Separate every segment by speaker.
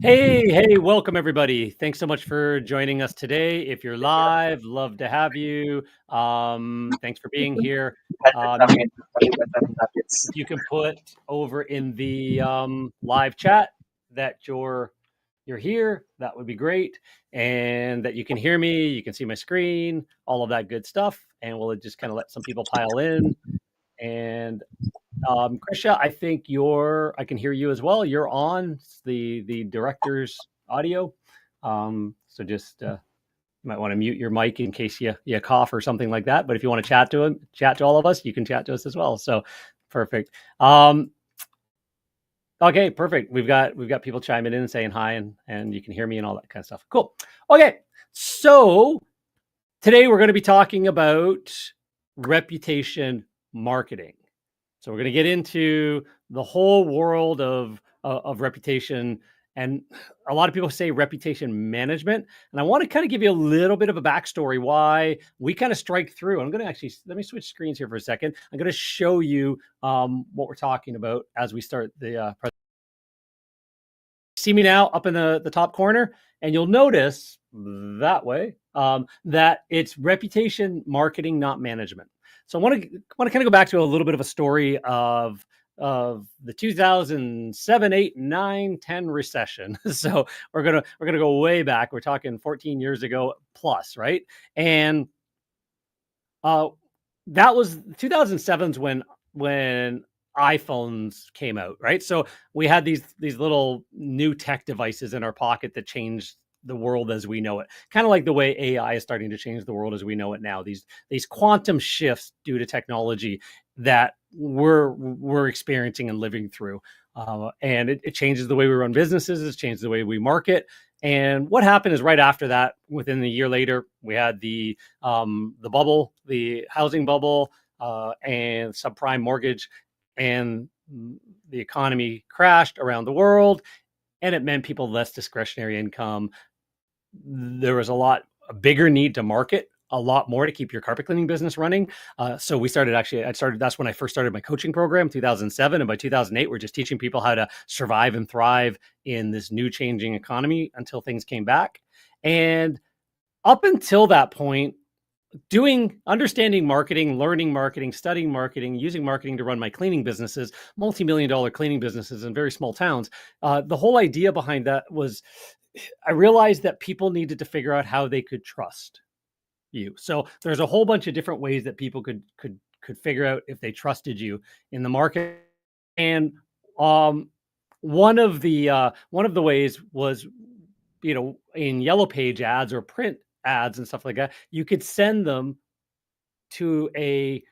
Speaker 1: Hey, welcome everybody. Thanks so much for joining us today. If you're live, love to have you. Thanks for being here. If you can put over in the live chat that you're here, that would be great. And that you can hear me, you can see my screen, all of that good stuff. And we'll just kind of let some people pile in. And Krisha, I think I can hear you as well. You're on the director's audio. So just you might want to mute your mic in case you cough or something like that. But if you want to chat to all of us, you can chat to us as well. So perfect. Okay, perfect. We've got people chiming in and saying hi, and you can hear me and all that kind of stuff. Cool. Okay, so today we're going to be talking about reputation marketing. So we're going to get into the whole world of reputation, and a lot of people say reputation management. And I want to kind of give you a little bit of a backstory why we kind of strike through. I'm going to actually let me switch screens here for a second. I'm going to show you what we're talking about as we start the presentation. See me now up in the top corner, and you'll notice that way that it's reputation marketing, not management. So I want to kind of go back to a little bit of a story of the 2007, 8, 9, 10 recession. So we're gonna go way back. We're talking 14 years ago plus, right? And that was 2007's when iPhones came out, right? So we had these little new tech devices in our pocket that changed the world as we know it. Kind of like the way AI is starting to change the world as we know it now. These quantum shifts due to technology that we're experiencing and living through. And it changes the way we run businesses, it changes the way we market. And what happened is right after that, within a year later, we had the bubble, the housing bubble, and subprime mortgage, and the economy crashed around the world, and it meant people less discretionary income. There was a bigger need to market a lot more to keep your carpet cleaning business running. So that's when I first started my coaching program, 2007. And by 2008, we're just teaching people how to survive and thrive in this new changing economy until things came back. And up until that point, understanding marketing, learning marketing, studying marketing, using marketing to run my cleaning businesses, multi-million-dollar cleaning businesses in very small towns. The whole idea behind that was I realized that people needed to figure out how they could trust you. So there's a whole bunch of different ways that people could figure out if they trusted you in the market. And one of the ways was, in yellow page ads or print ads and stuff like that, you could send them to a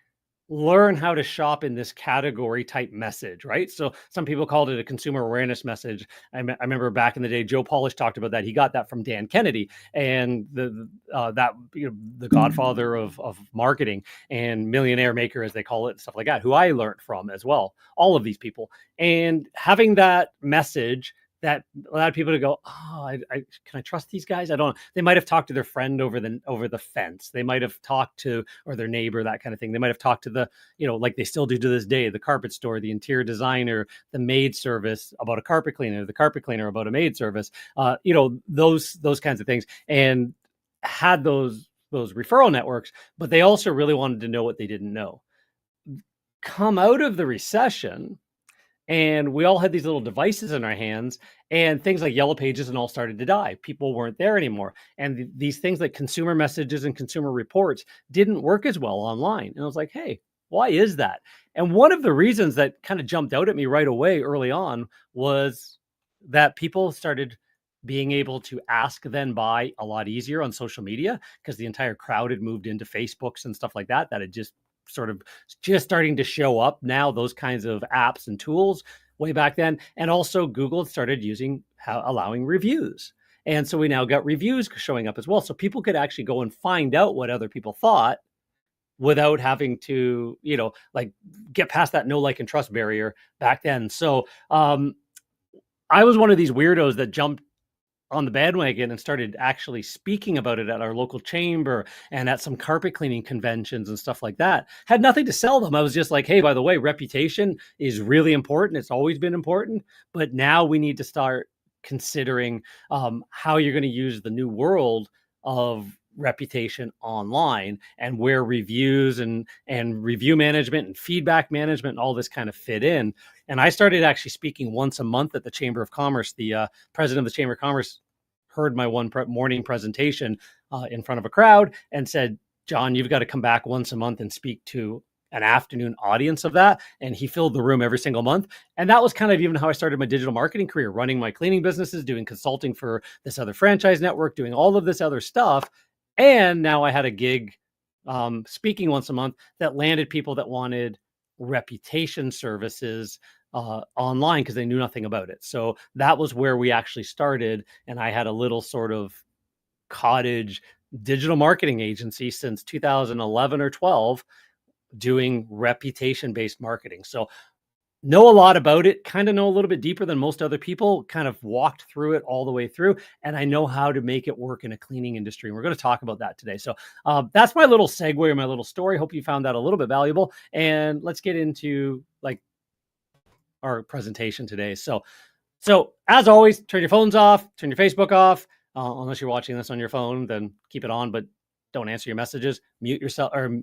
Speaker 1: learn how to shop in this category type message, right? So some people called it a consumer awareness message. I remember back in the day, Joe Polish talked about that. He got that from Dan Kennedy, and the godfather of marketing and millionaire maker, as they call it, and stuff like that, who I learned from as well. All of these people, and having that message that allowed people to go, oh, can I trust these guys? I don't. They might have talked to their friend over the fence. They might have talked to, or their neighbor, that kind of thing. They might have talked to the, like they still do to this day, the carpet store, the interior designer, the maid service about a carpet cleaner, the carpet cleaner about a maid service. Those kinds of things, and had those referral networks. But they also really wanted to know what they didn't know. Come out of the recession, and we all had these little devices in our hands, and things like Yellow Pages and all started to die. People weren't there anymore. And these things like consumer messages and consumer reports didn't work as well online. And I was like, hey, why is that? And one of the reasons that kind of jumped out at me right away early on was that people started being able to ask then buy a lot easier on social media, because the entire crowd had moved into Facebooks and stuff like that had just starting to show up now, those kinds of apps and tools way back then. And also Google started allowing reviews. And so we now got reviews showing up as well. So people could actually go and find out what other people thought without having to, get past that know, like, and trust barrier back then. So I was one of these weirdos that jumped on the bandwagon and started actually speaking about it at our local chamber and at some carpet cleaning conventions and stuff like that. Had nothing to sell them. I was just like, hey, by the way, reputation is really important. It's always been important, but now we need to start considering how you're going to use the new world of reputation online, and where reviews and review management and feedback management and all this kind of fit in. And I started actually speaking once a month at the Chamber of Commerce. The president of the Chamber of Commerce heard my morning presentation in front of a crowd and said, John, you've got to come back once a month and speak to an afternoon audience of that. And he filled the room every single month. And that was kind of even how I started my digital marketing career, running my cleaning businesses, doing consulting for this other franchise network, doing all of this other stuff. And now I had a gig speaking once a month that landed people that wanted reputation services online because they knew nothing about it. So that was where we actually started. And I had a little sort of cottage digital marketing agency since 2011 or 12 doing reputation-based marketing. So know a lot about it, kind of know a little bit deeper than most other people, kind of walked through it all the way through. And I know how to make it work in a cleaning industry. And we're going to talk about that today. So that's my little segue or my little story. Hope you found that a little bit valuable. And let's get into like our presentation today. So as always, turn your phones off, turn your Facebook off. Unless you're watching this on your phone, then keep it on, but don't answer your messages. Mute yourself or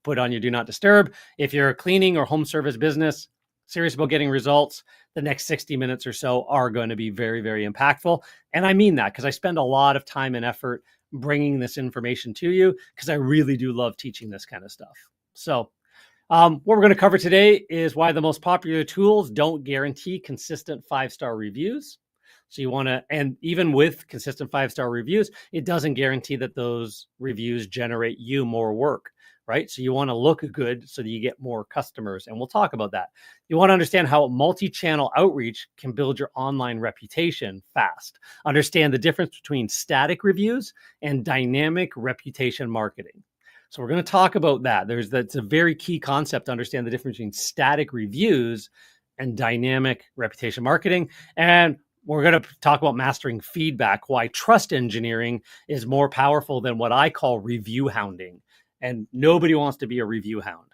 Speaker 1: put on your do not disturb. If you're a cleaning or home service business, serious about getting results, the next 60 minutes or so are going to be very, very impactful. And I mean that because I spend a lot of time and effort bringing this information to you because I really do love teaching this kind of stuff. So what we're going to cover today is why the most popular tools don't guarantee consistent 5-star reviews. So you want to, and even with consistent 5-star reviews, it doesn't guarantee that those reviews generate you more work, right? So you want to look good so that you get more customers. And we'll talk about that. You want to understand how multi-channel outreach can build your online reputation fast. Understand the difference between static reviews and dynamic reputation marketing. So we're going to talk about that. That's a very key concept to understand the difference between static reviews and dynamic reputation marketing. And we're going to talk about mastering feedback, why trust engineering is more powerful than what I call review hounding. And nobody wants to be a review hound.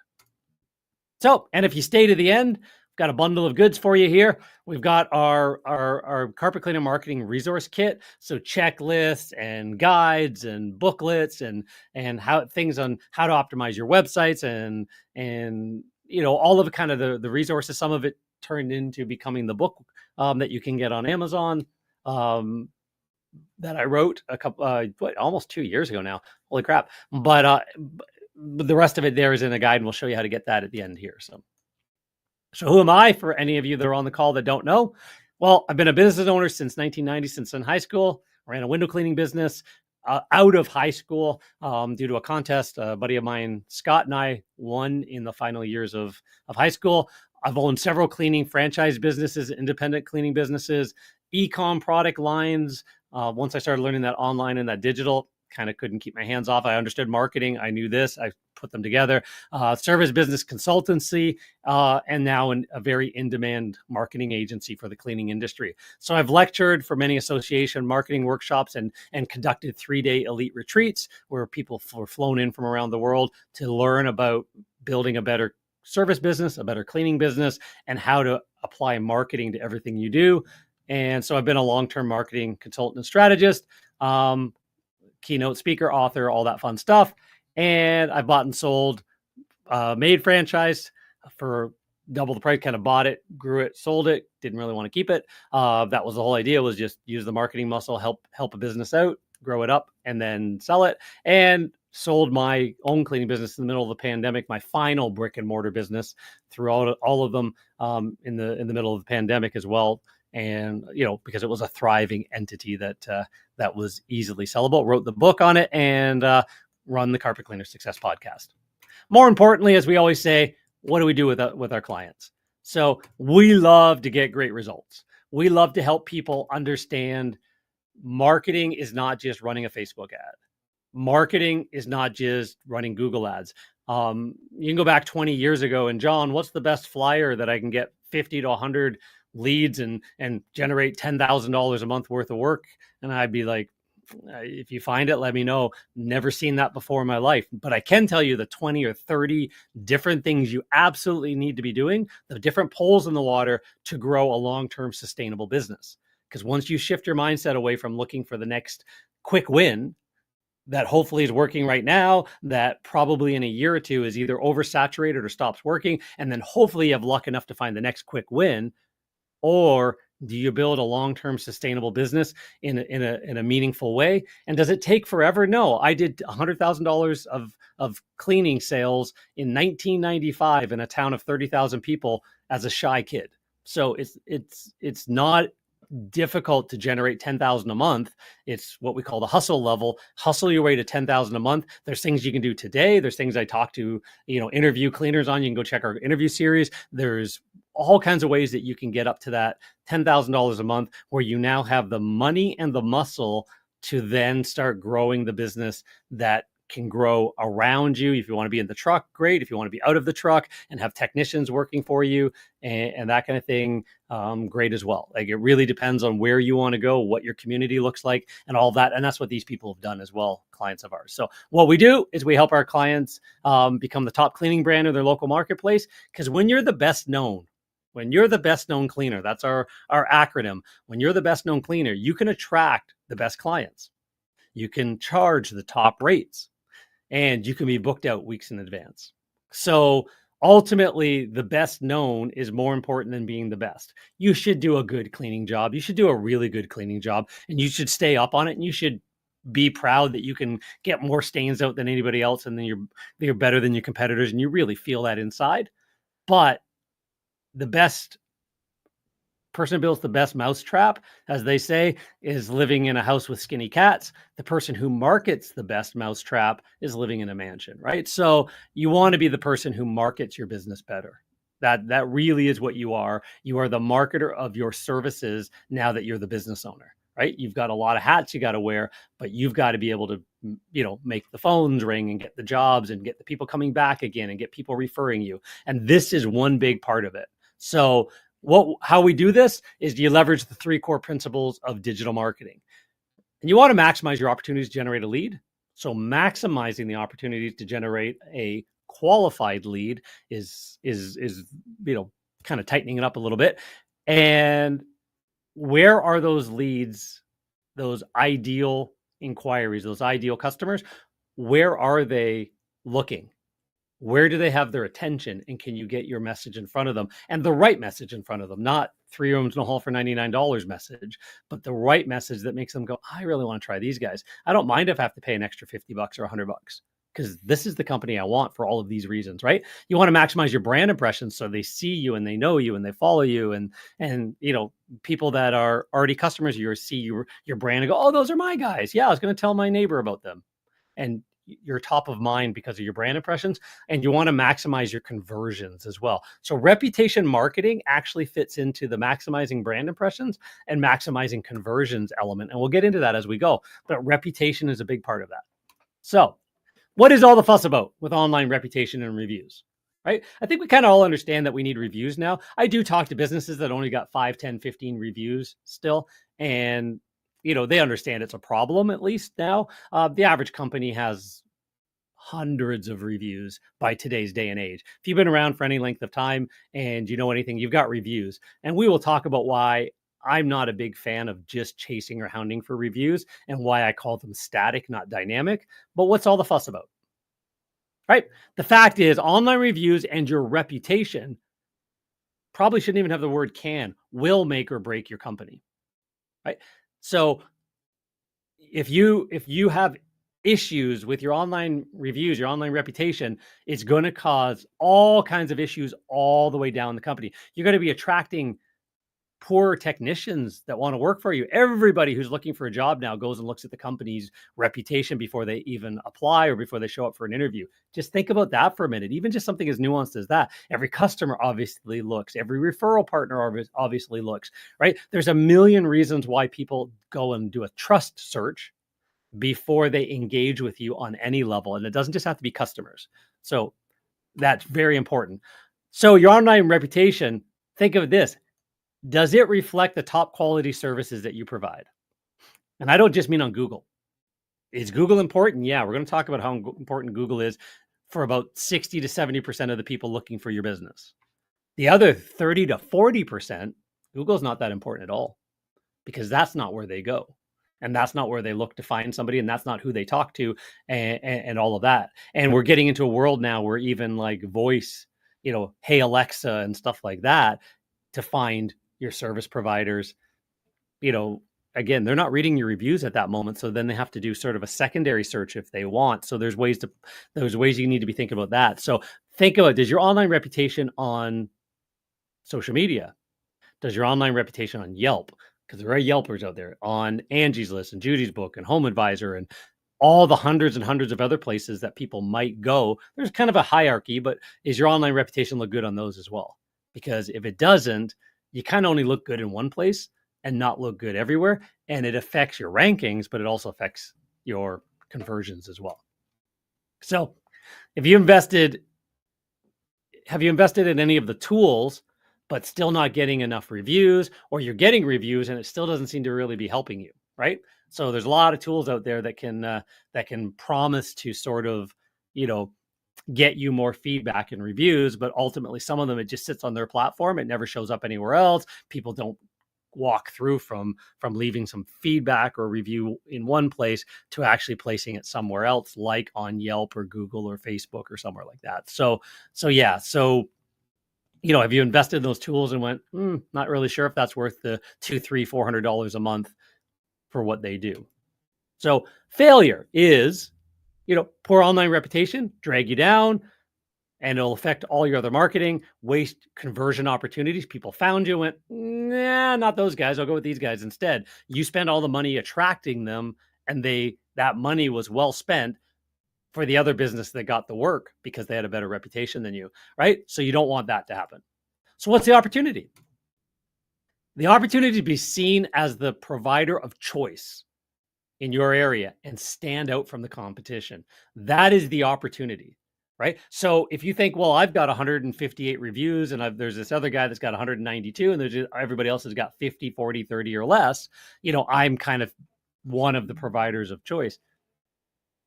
Speaker 1: So, and if you stay to the end, we've got a bundle of goods for you here. We've got our carpet cleaner marketing resource kit. So checklists and guides and booklets and how things on how to optimize your websites and you know, all of it, kind of the resources. Some of it turned into becoming the book that you can get on Amazon that I wrote a couple, almost 2 years ago now. Holy crap. But the rest of it there is in a guide, and we'll show you how to get that at the end here. So who am I, for any of you that are on the call that don't know? Well, I've been a business owner since 1990, since in high school. I ran a window cleaning business out of high school due to a contest. A buddy of mine, Scott, and I won in the final years of high school. I've owned several cleaning franchise businesses, independent cleaning businesses, e-com product lines. Once I started learning that online and that digital, kind of couldn't keep my hands off. I understood marketing. I knew this. I put them together. Service business consultancy, and now a very in-demand marketing agency for the cleaning industry. So I've lectured for many association marketing workshops and conducted 3-day elite retreats where people were flown in from around the world to learn about building a better service business, a better cleaning business, and how to apply marketing to everything you do. And so I've been a long-term marketing consultant and strategist, keynote speaker, author, all that fun stuff. And I bought and sold, made franchise for double the price, kind of bought it, grew it, sold it, didn't really want to keep it. That was the whole idea, was just use the marketing muscle, help a business out, grow it up, and then sell it. And sold my own cleaning business in the middle of the pandemic, my final brick and mortar business, through all of them in the middle of the pandemic as well. And, you know, because it was a thriving entity that was easily sellable, wrote the book on it, and run the Carpet Cleaner Success Podcast. More importantly, as we always say, what do we do with our clients? So we love to get great results. We love to help people understand marketing is not just running a Facebook ad. Marketing is not just running Google ads. You can go back 20 years ago and, John, what's the best flyer that I can get 50 to 100 leads and generate $10,000 a month worth of work? And I'd be like, if you find it, let me know. Never seen that before in my life. But I can tell you the 20 or 30 different things you absolutely need to be doing, the different poles in the water to grow a long-term sustainable business. Because once you shift your mindset away from looking for the next quick win that hopefully is working right now, that probably in a year or two is either oversaturated or stops working, and then hopefully you have luck enough to find the next quick win, or do you build a long-term sustainable business in a meaningful way? And does it take forever? No. I did $100,000 of cleaning sales in 1995 in a town of 30,000 people as a shy kid. So it's not difficult to generate 10,000 a month. It's what we call the hustle level. Hustle your way to 10,000 a month. There's things you can do today. There's things I talk to, interview cleaners on. You can go check our interview series. There's all kinds of ways that you can get up to that $10,000 a month where you now have the money and the muscle to then start growing the business that can grow around you. If you want to be in the truck, great. If you want to be out of the truck and have technicians working for you and that kind of thing, great as well. Like, it really depends on where you want to go, what your community looks like, and all that. And that's what these people have done as well, clients of ours. So what we do is we help our clients become the top cleaning brand of their local marketplace. Because when you're the best known cleaner, that's our acronym. When you're the best known cleaner, you can attract the best clients. You can charge the top rates, and you can be booked out weeks in advance. So ultimately, the best known is more important than being the best. You should do a good cleaning job. You should do a really good cleaning job, and you should stay up on it, and you should be proud that you can get more stains out than anybody else, and then you're better than your competitors, and you really feel that inside. But the best person who builds the best mousetrap, as they say, is living in a house with skinny cats. The person who markets the best mousetrap is living in a mansion, right? So you want to be the person who markets your business better. That really is what you are. You are the marketer of your services now that you're the business owner, right? You've got a lot of hats you got to wear, but you've got to be able to, make the phones ring and get the jobs and get the people coming back again and get people referring you. And this is one big part of it. So how we do this is you leverage the 3 core principles of digital marketing. And you want to maximize your opportunities to generate a lead. So maximizing the opportunities to generate a qualified lead is kind of tightening it up a little bit. And where are those leads, those ideal inquiries, those ideal customers? Where are they looking? Where do they have their attention? And can you get your message in front of them, and the right message in front of them? Not 3 rooms in a hall for $99 message, but the right message that makes them go, I really want to try these guys. I don't mind if I have to pay an extra $50 or $100 because this is the company I want for all of these reasons, right? You want to maximize your brand impressions so they see you and they know you and they follow you, and people that are already customers of yours see your brand and go, oh, those are my guys. Yeah, I was going to tell my neighbor about them. And you're top of mind because of your brand impressions, and you want to maximize your conversions as well. So reputation marketing actually fits into the maximizing brand impressions and maximizing conversions element. And we'll get into that as we go, but reputation is a big part of that. So what is all the fuss about with online reputation and reviews, right? I think we kind of all understand that we need reviews now. I do talk to businesses that only got 5, 10, 15 reviews still. And they understand it's a problem, at least now. The average company has hundreds of reviews by today's day and age. If you've been around for any length of time and you know anything, you've got reviews. And we will talk about why I'm not a big fan of just chasing or hounding for reviews and why I call them static, not dynamic. But what's all the fuss about? Right? The fact is, online reviews and your reputation probably shouldn't even have the word will make or break your company. Right? So if you have issues with your online reviews, your online reputation, it's going to cause all kinds of issues all the way down the company. You're going to be attracting poor technicians that want to work for you. Everybody who's looking for a job now goes and looks at the company's reputation before they even apply or before they show up for an interview. Just think about that for a minute. Even just something as nuanced as that. Every customer obviously looks. Every referral partner obviously looks, right? There's a million reasons why people go and do a trust search before they engage with you on any level. And it doesn't just have to be customers. So that's very important. So your online reputation, think of this. Does it reflect the top quality services that you provide? And I don't just mean on Google. Is Google important? Yeah, we're going to talk about how important Google is for about 60 to 70% of the people looking for your business. The other 30 to 40%, Google's not that important at all. because that's not where they go. And that's not where they look to find somebody, and that's not who they talk to, and all of that. And we're getting into a world now where even like voice, hey Alexa and stuff like that, to find your service providers, again, they're not reading your reviews at that moment. So then they have to do sort of a secondary search if they want. So there's ways you need to be thinking about that. So think about, does your online reputation on social media? Does your online reputation on Yelp? Because there are Yelpers out there, on Angie's List and Judy's Book and Home Advisor and all the hundreds and hundreds of other places that people might go. There's kind of a hierarchy, but is your online reputation look good on those as well? Because if it doesn't, you kind of only look good in one place and not look good everywhere. And it affects your rankings, but it also affects your conversions as well. So have you invested in any of the tools, but still not getting enough reviews, or you're getting reviews and it still doesn't seem to really be helping you, right? So there's a lot of tools out there that can promise to sort of, get you more feedback and reviews, but ultimately some of them, it just sits on their platform. It never shows up anywhere else. People don't walk through from leaving some feedback or review in one place to actually placing it somewhere else, like on Yelp or Google or Facebook or somewhere like that. So have you invested in those tools and went, not really sure if that's worth the $200, $300, $400 a month for what they do? So failure is, poor online reputation, drag you down, and it'll affect all your other marketing, waste conversion opportunities. People found you, went, nah, not those guys. I'll go with these guys instead. You spend all the money attracting them, and that money was well spent for the other business that got the work because they had a better reputation than you, right? So you don't want that to happen. So what's the opportunity? The opportunity to be seen as the provider of choice in your area and stand out from the competition. That is the opportunity, right? So if you think, well, I've got 158 reviews and there's this other guy that's got 192 and everybody else has got 50, 40, 30 or less, I'm kind of one of the providers of choice.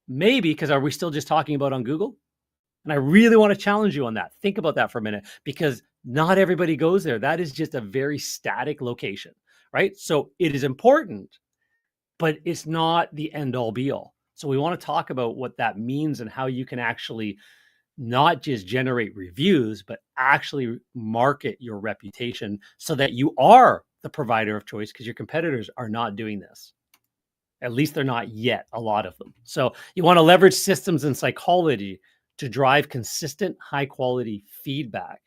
Speaker 1: Maybe, because are we still just talking about on Google? And I really want to challenge you on that. Think about that for a minute, because not everybody goes there. That is just a very static location, right? So it is important, but it's not the end all be all. So we want to talk about what that means and how you can actually not just generate reviews, but actually market your reputation so that you are the provider of choice, because your competitors are not doing this. At least they're not yet, a lot of them. So you want to leverage systems and psychology to drive consistent, high quality feedback.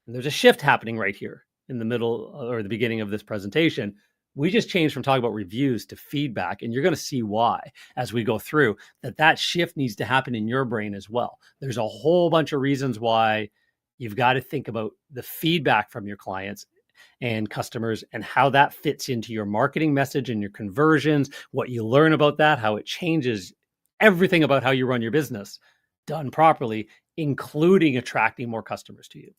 Speaker 1: And there's a shift happening right here in the middle or the beginning of this presentation. We just changed from talking about reviews to feedback, and you're going to see why as we go through that shift needs to happen in your brain as well. There's a whole bunch of reasons why you've got to think about the feedback from your clients and customers and how that fits into your marketing message and your conversions, what you learn about that, how it changes everything about how you run your business done properly, including attracting more customers to you.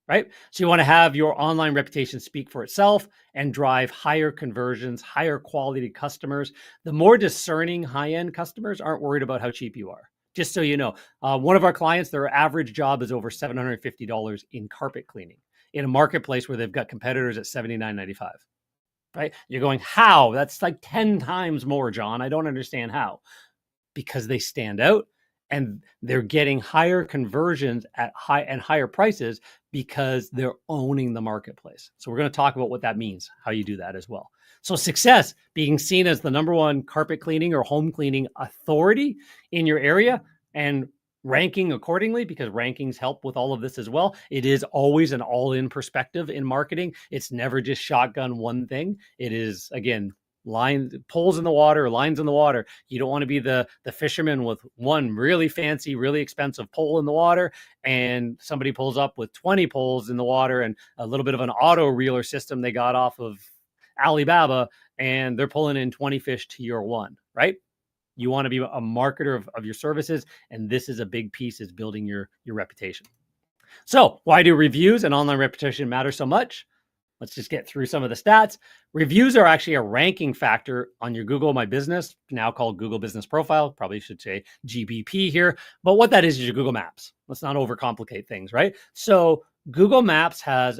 Speaker 1: Right? So you want to have your online reputation speak for itself and drive higher conversions, higher quality customers. The more discerning high-end customers aren't worried about how cheap you are. Just so you know, one of our clients, their average job is over $750 in carpet cleaning in a marketplace where they've got competitors at $79.95. Right? You're going, how? That's like 10 times more, John. I don't understand how. Because they stand out. And they're getting higher conversions at higher prices because they're owning the marketplace. So we're going to talk about what that means, how you do that as well. So success, being seen as the number one carpet cleaning or home cleaning authority in your area and ranking accordingly, because rankings help with all of this as well. It is always an all-in perspective in marketing. It's never just shotgun one thing. It is, again, poles in the water, lines in the water. You don't want to be the fisherman with one really fancy, really expensive pole in the water, and somebody pulls up with 20 poles in the water and a little bit of an auto reeler system they got off of Alibaba, and they're pulling in 20 fish to your one, right? You want to be a marketer of your services, and this is a big piece, is building your reputation. So why do reviews and online reputation matter so much? Let's just get through some of the stats. Reviews are actually a ranking factor on your Google My Business, now called Google Business Profile. Probably should say GBP here. But what that is your Google Maps. Let's not overcomplicate things, right? So Google Maps has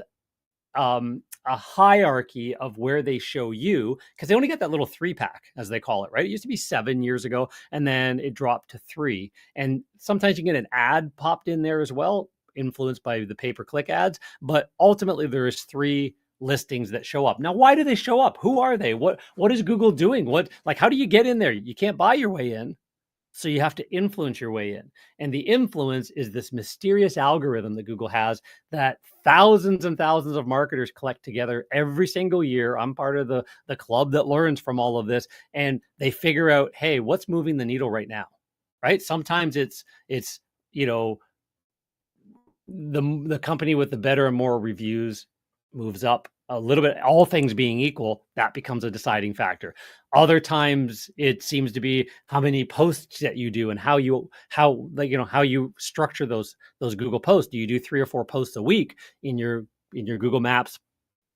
Speaker 1: a hierarchy of where they show you, because they only get that little 3-pack, as they call it, right? It used to be 7 years ago, and then it dropped to 3. And sometimes you get an ad popped in there as well, influenced by the pay-per-click ads. But ultimately, there is 3 listings that show up. Now, why do they show up? Who are they? What is Google doing? How do you get in there? You can't buy your way in. So you have to influence your way in. And the influence is this mysterious algorithm that Google has that thousands and thousands of marketers collect together every single year. I'm part of the club that learns from all of this. And they figure out, hey, what's moving the needle right now? Right? Sometimes it's you know, the company with the better and more reviews moves up a little bit. All things being equal, that becomes a deciding factor. Other times it seems to be how many posts that you do and how you structure those Google posts. Do you do 3 or 4 posts a week in your Google Maps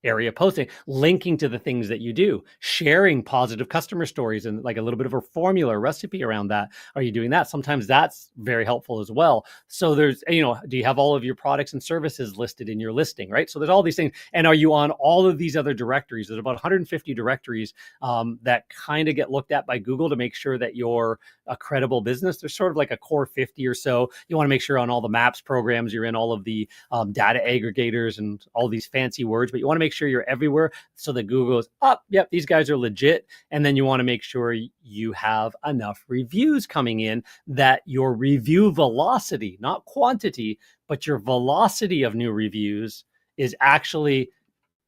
Speaker 1: area posting, linking to the things that you do, sharing positive customer stories and like a little bit of a formula, recipe around that? Are you doing that? Sometimes that's very helpful as well. So there's, do you have all of your products and services listed in your listing, right? So there's all these things. And are you on all of these other directories? There's about 150 directories that kind of get looked at by Google to make sure that you're a credible business. There's sort of like a core 50 or so. You want to make sure on all the maps programs, you're in all of the data aggregators and all these fancy words, but you want to make sure you're everywhere so that Google goes, oh, yep, these guys are legit. And then you want to make sure you have enough reviews coming in that your review velocity, not quantity, but your velocity of new reviews is actually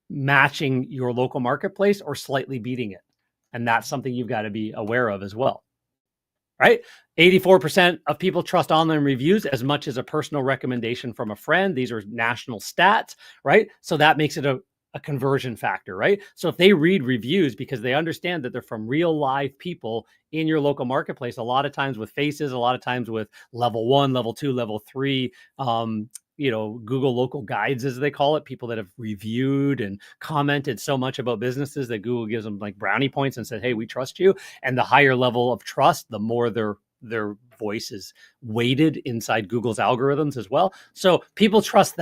Speaker 1: matching your local marketplace or slightly beating it. And that's something you've got to be aware of as well. Right? 84% of people trust online reviews as much as a personal recommendation from a friend. These are national stats, right? So that makes it a conversion factor, right? So if they read reviews because they understand that they're from real live people in your local marketplace, a lot of times with faces, a lot of times with level 1, level 2, level 3, Google local guides, as they call it, people that have reviewed and commented so much about businesses that Google gives them like brownie points and said, hey, we trust you. And the higher level of trust, the more their voice is weighted inside Google's algorithms as well. So people trust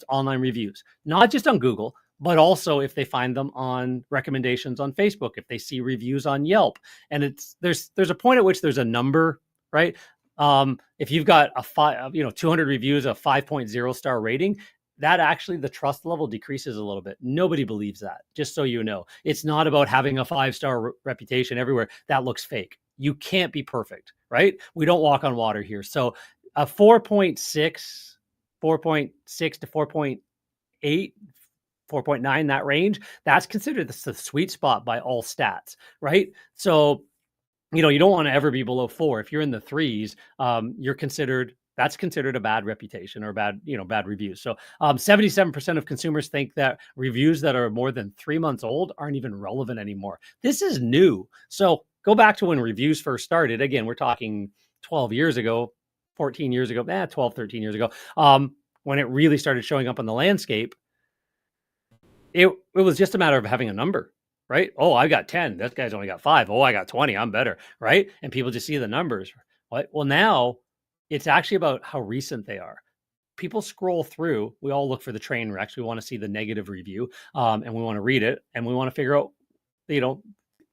Speaker 1: online reviews, not just on Google, but also if they find them on recommendations on Facebook, if they see reviews on Yelp. And there's a point at which there's a number, right? If you've got 200 reviews, a 5.0 star rating, that actually the trust level decreases a little bit. Nobody believes that, just so you know. It's not about having a 5-star reputation everywhere. That looks fake. You can't be perfect, right? We don't walk on water here. So a 4.6 to 4.8, 4.9, that range, that's considered the sweet spot by all stats, right? So, you don't want to ever be below 4. If you're in the 3s, that's considered a bad reputation or bad reviews. So 77% of consumers think that reviews that are more than 3 months old aren't even relevant anymore. This is new. So go back to when reviews first started. Again, we're talking 12 years ago, 14 years ago, 12, 13 years ago, when it really started showing up on the landscape. It was just a matter of having a number. Right? Oh, I got 10. That guy's only got 5. Oh, I got 20. I'm better. Right? And people just see the numbers. Right? Well, now it's actually about how recent they are. People scroll through. We all look for the train wrecks. We want to see the negative review, and we want to read it, and we want to figure out,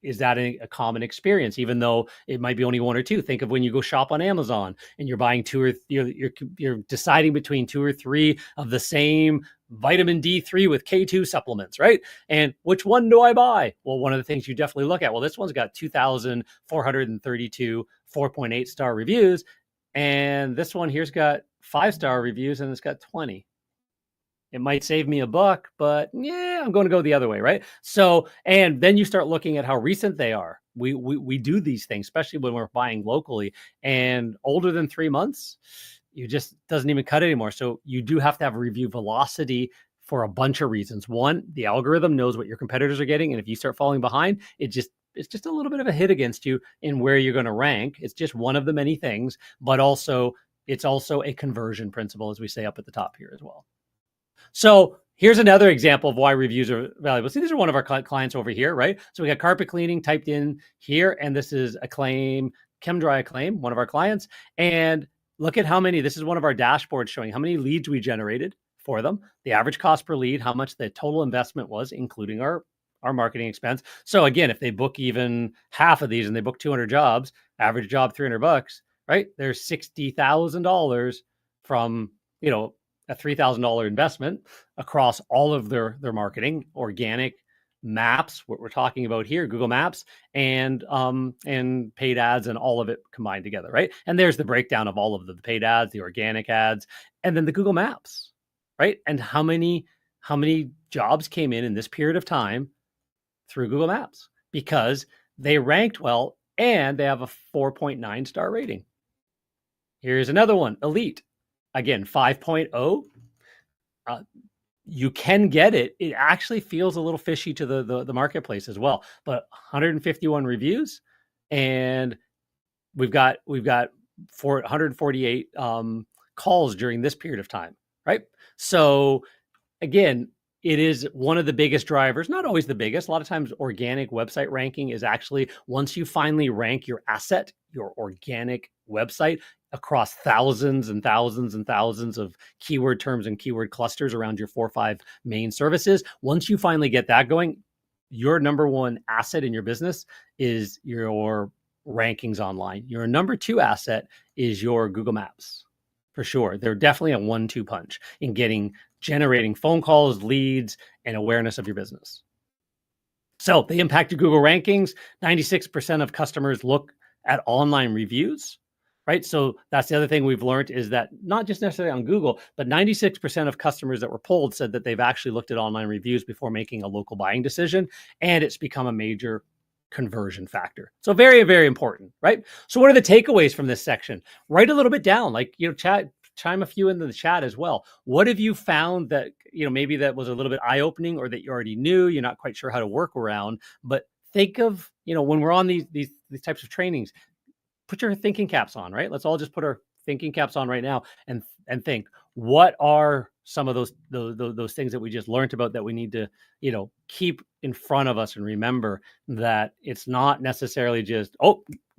Speaker 1: is that a common experience? Even though it might be only 1 or 2. Think of when you go shop on Amazon and you're buying you're deciding between 2 or 3 of the same vitamin D3 with K2 supplements, right? And which one do I buy? Well, one of the things you definitely look at, well, this one's got 2,432 4.8 star reviews, and this one here's got 5-star reviews and it's got 20. It might save me $1, but yeah, I'm going to go the other way, right? So, and then you start looking at how recent they are. We do these things, especially when we're buying locally, and older than 3 months, you just doesn't even cut anymore. So you do have to have a review velocity for a bunch of reasons. One, the algorithm knows what your competitors are getting, and if you start falling behind, it's just a little bit of a hit against you in where you're going to rank. It's just one of the many things, but also it's also a conversion principle, as we say up at the top here as well. So here's another example of why reviews are valuable. See, these are one of our clients over here, right? So we got carpet cleaning typed in here, and this is ChemDry Acclaim, one of our clients. And look at how many, this is one of our dashboards showing how many leads we generated, for them, the average cost per lead, how much the total investment was, including our marketing expense. So again, if they book even half of these and they book 200 jobs, average job $300, right? There's $60,000 from, a $3,000 investment across all of their marketing, organic, maps, what we're talking about here, Google Maps, and paid ads, and all of it combined together, right? And there's the breakdown of all of the paid ads, the organic ads, and then the Google Maps, right? And how many jobs came in this period of time through Google Maps, because they ranked well and they have a 4.9 star rating. Here's another one, Elite. Again, 5.0. You can get it. It actually feels a little fishy to the marketplace as well. But 151 reviews, and we've got 148 calls during this period of time, right? So again, it is one of the biggest drivers, not always the biggest. A lot of times organic website ranking is actually, once you finally rank your asset, your organic website, across thousands and thousands and thousands of keyword terms and keyword clusters around your 4 or 5 main services. Once you finally get that going, your number one asset in your business is your rankings online. Your number 2 asset is your Google Maps. For sure. They're definitely a 1-2 punch in generating phone calls, leads, and awareness of your business. So the impact of Google rankings, 96% of customers look at online reviews, right? So that's the other thing we've learned, is that not just necessarily on Google, but 96% of customers that were polled said that they've actually looked at online reviews before making a local buying decision, and it's become a major conversion factor. So very, very important, right? So what are the takeaways from this section? Write a little bit down, chime a few into the chat as well. What have you found that, maybe that was a little bit eye-opening, or that you already knew, you're not quite sure how to work around, but think of, when we're on these types of trainings, put your thinking caps on, right? Let's all just put our thinking caps on right now and think, what are some of those things that we just learned about that we need to, keep in front of us, and remember that it's not necessarily just,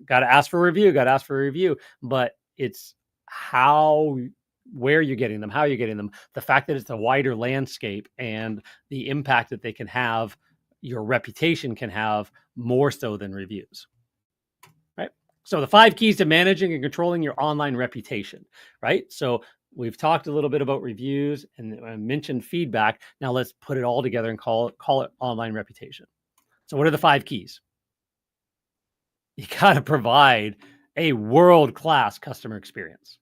Speaker 1: got to ask for a review, but it's where you're getting them, how you're getting them, the fact that it's a wider landscape, and the impact that they can have, your reputation can have, more so than reviews. So the 5 keys to managing and controlling your online reputation, right? So we've talked a little bit about reviews and mentioned feedback. Now let's put it all together and call it online reputation. So what are the 5 keys? You got to provide a world-class customer experience.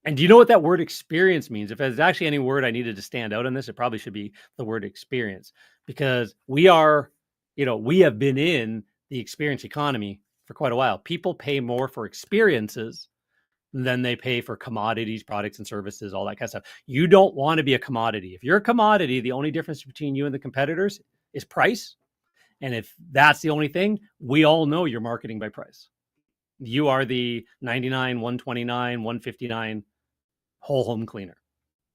Speaker 1: And do you know what that word experience means? If there's actually any word I needed to stand out on this, it probably should be the word experience, because we have been in the experience economy for quite a while. People pay more for experiences than they pay for commodities, products, and services, all that kind of stuff. You don't want to be a commodity. If you're a commodity, the only difference between you and the competitors is price. And if that's the only thing, we all know you're marketing by price. You are the 99, 129, 159 whole home cleaner,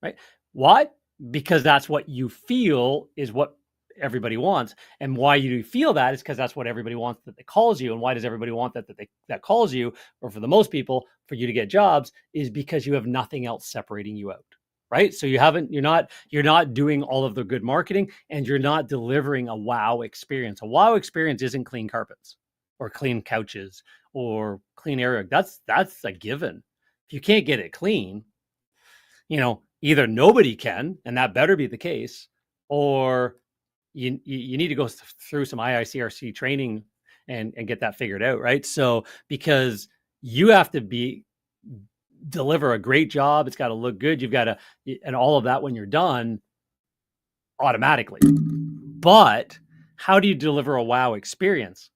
Speaker 1: right? Why? Because that's what you feel is what everybody wants. And why you feel that is because that's what everybody wants that calls you. And why does everybody want that calls you, or for the most people, for you to get jobs, is because you have nothing else separating you out, right? So you're not doing all of the good marketing, and you're not delivering a wow experience. A wow experience isn't clean carpets or clean couches or clean area. That's a given. If you can't get it clean, either nobody can, and that better be the case, or you need to go through some IICRC training and get that figured out, right? So because you have to deliver a great job, it's got to look good. You've got to, and all of that when you're done automatically. But how do you deliver a wow experience,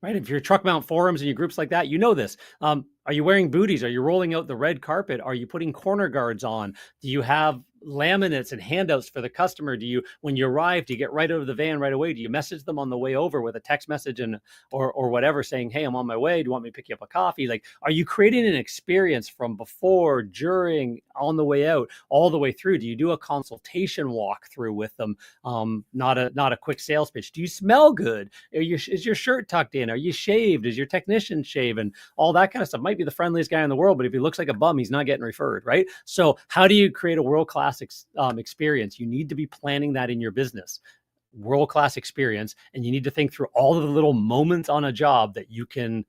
Speaker 1: right? If you're truck mount forums and your groups like that, this. Are you wearing booties? Are you rolling out the red carpet? Are you putting corner guards on? Do you have laminates and handouts for the customer? When you arrive, do you get right out of the van right away? Do you message them on the way over with a text message or whatever, saying, hey, I'm on my way. Do you want me to pick you up a coffee? Like, are you creating an experience from before, during, on the way out, all the way through? Do you do a consultation walkthrough with them? Not a quick sales pitch. Do you smell good? Is your shirt tucked in? Are you shaved? Is your technician shaven? All that kind of stuff. might be the friendliest guy in the world, but if he looks like a bum, he's not getting referred, right? So how do you create a world-class experience? You need to be planning that in your business, world-class experience, and you need to think through all of the little moments on a job that you can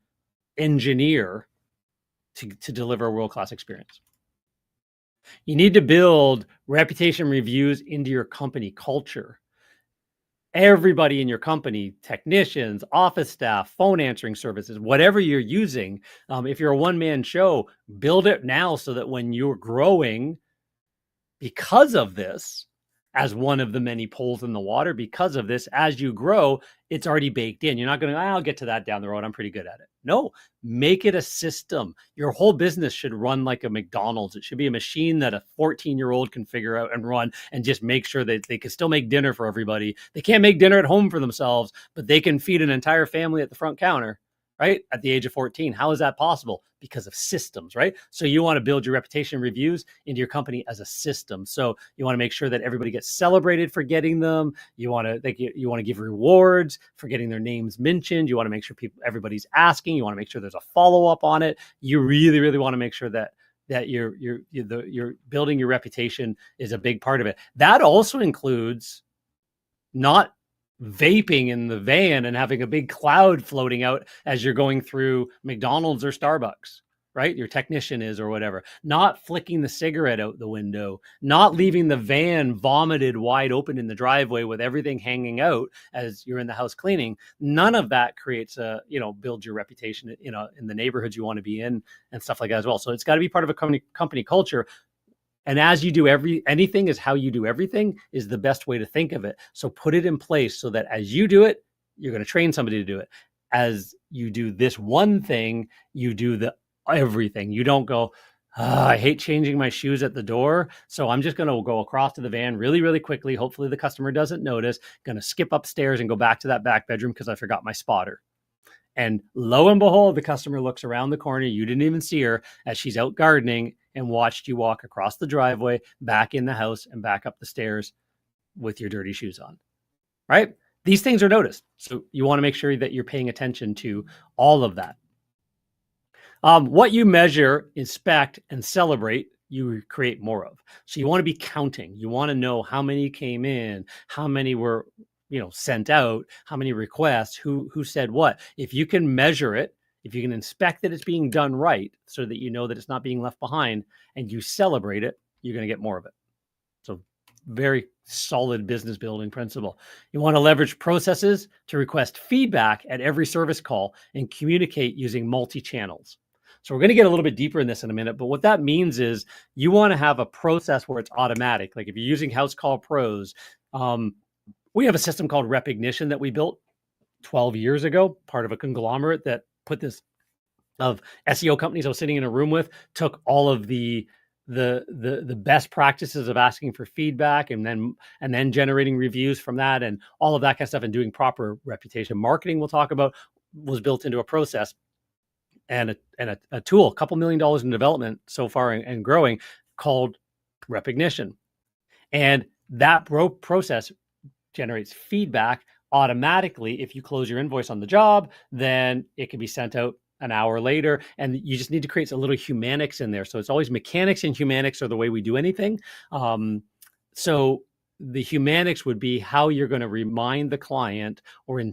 Speaker 1: engineer to deliver a world-class experience. You need to build reputation reviews into your company culture. Everybody in your company, technicians, office staff, phone answering services, whatever you're using, if you're a one-man show, build it now so that when you're growing because of this, as one of the many poles in the water, because of this, as you grow, it's already baked in. You're not going to, I'll get to that down the road. I'm pretty good at it. No, make it a system. Your whole business should run like a McDonald's. It should be a machine that a 14-year-old can figure out and run and just make sure that they can still make dinner for everybody. They can't make dinner at home for themselves, but they can feed an entire family at the front counter, right? At the age of 14. How is that possible? Because of systems, right? So you want to build your reputation reviews into your company as a system. So you want to make sure that everybody gets celebrated for getting them. You want to give rewards for getting their names mentioned. You want to make sure everybody's asking. You want to make sure there's a follow-up on it. You really, really want to make sure that you're building your reputation is a big part of it. That also includes not vaping in the van and having a big cloud floating out as you're going through McDonald's or Starbucks, right? Your technician is, or whatever. Not flicking the cigarette out the window, not leaving the van vomited wide open in the driveway with everything hanging out as you're in the house cleaning. None of that creates builds your reputation in the neighborhoods you want to be in and stuff like that as well. So it's got to be part of a company culture. And as you do anything is how you do everything is the best way to think of it. So put it in place so that as you do it, you're going to train somebody to do it. As you do this one thing, you do everything. You don't go, I hate changing my shoes at the door, so I'm just going to go across to the van really, really quickly. Hopefully the customer doesn't notice. Going to skip upstairs and go back to that back bedroom because I forgot my spotter. And lo and behold, the customer looks around the corner. You didn't even see her as she's out gardening and watched you walk across the driveway, back in the house, and back up the stairs with your dirty shoes on, right? These things are noticed. So you want to make sure that you're paying attention to all of that. What you measure, inspect, and celebrate, you create more of. So you want to be counting. You want to know how many came in, how many were sent out, how many requests, who said what. If you can measure it, if you can inspect that it's being done right so that you know that it's not being left behind and you celebrate it, you're going to get more of it. So very solid business building principle. You want to leverage processes to request feedback at every service call and communicate using multi-channels. So we're going to get a little bit deeper in this in a minute, but what that means is you want to have a process where it's automatic. Like if you're using House Call Pros, we have a system called Repignition that we built 12 years ago, part of a conglomerate that put this of SEO companies I was sitting in a room with, took all of the best practices of asking for feedback and then generating reviews from that and all of that kind of stuff and doing proper reputation marketing we'll talk about was built into a process and a tool, a couple $1 million in development so far and growing, called Repignition. And that process generates feedback automatically. If you close your invoice on the job, then it can be sent out an hour later, and you just need to create a little humanics in there. So it's always mechanics and humanics are the way we do anything. So the humanics would be how you're going to remind the client, or not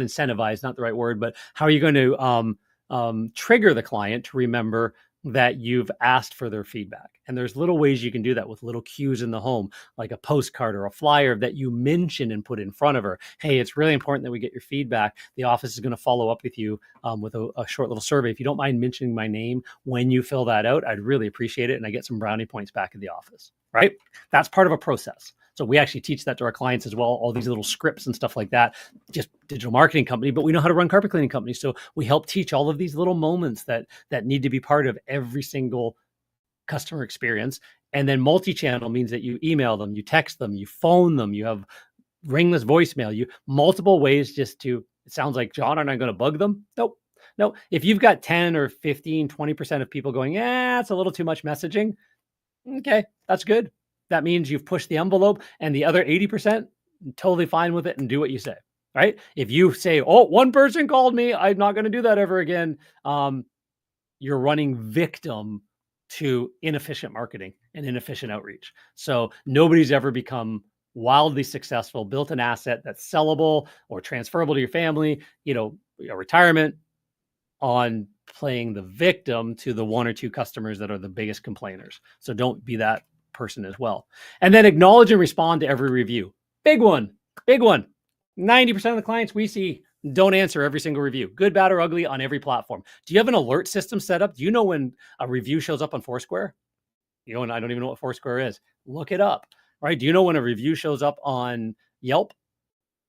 Speaker 1: incentivize, not the right word, but how are you going to trigger the client to remember that you've asked for their feedback. And there's little ways you can do that with little cues in the home, like a postcard or a flyer that you mention and put in front of her. Hey, it's really important that we get your feedback. The office is going to follow up with you with a short little survey. If you don't mind mentioning my name when you fill that out, I'd really appreciate it. And I get some brownie points back at the office, right? That's part of a process. So we actually teach that to our clients as well, all these little scripts and stuff like that, just digital marketing company, but we know how to run carpet cleaning companies. So we help teach all of these little moments that need to be part of every single customer experience. And then multi-channel means that you email them, you text them, you phone them, you have ringless voicemail, you multiple ways just to, it sounds like, John, aren't I going to bug them? Nope. No, if you've got 10 or 15, 20% of people going, it's a little too much messaging. Okay, that's good. That means you've pushed the envelope, and the other 80%, totally fine with it and do what you say, right? If you say, one person called me, I'm not going to do that ever again. you're running victim to inefficient marketing and inefficient outreach. So nobody's ever become wildly successful, built an asset that's sellable or transferable to your family, your retirement, on playing the victim to the one or two customers that are the biggest complainers. So don't be that person as well. And then acknowledge and respond to every review. Big one, big one. 90% of the clients we see don't answer every single review, good, bad, or ugly, on every platform. Do you have an alert system set up? Do you know when a review shows up on Foursquare? And I don't even know what Foursquare is. Look it up, right? Do you know when a review shows up on Yelp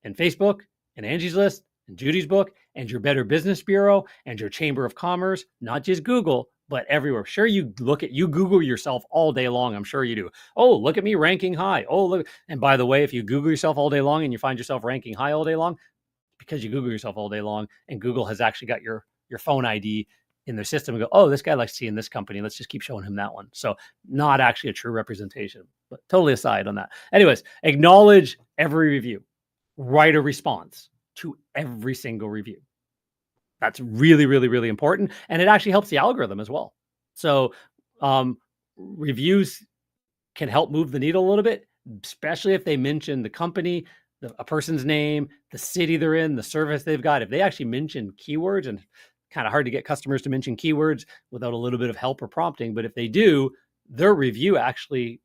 Speaker 1: and Facebook and Angie's List and Judy's Book and your Better Business Bureau and your Chamber of Commerce? Not just Google, but everywhere. Sure, you Google yourself all day long. I'm sure you do. Oh, look at me ranking high. Oh, look. And by the way, if you Google yourself all day long and you find yourself ranking high all day long, because you Google yourself all day long and Google has actually got your phone ID in their system and go, oh, this guy likes seeing this company. Let's just keep showing him that one. So not actually a true representation, but totally aside on that. Anyways, acknowledge every review. Write a response to every single review. That's really, really, really important. And it actually helps the algorithm as well. So reviews can help move the needle a little bit, especially if they mention the company, a person's name, the city they're in, the service they've got. If they actually mention keywords, and kind of hard to get customers to mention keywords without a little bit of help or prompting, but if they do, their review actually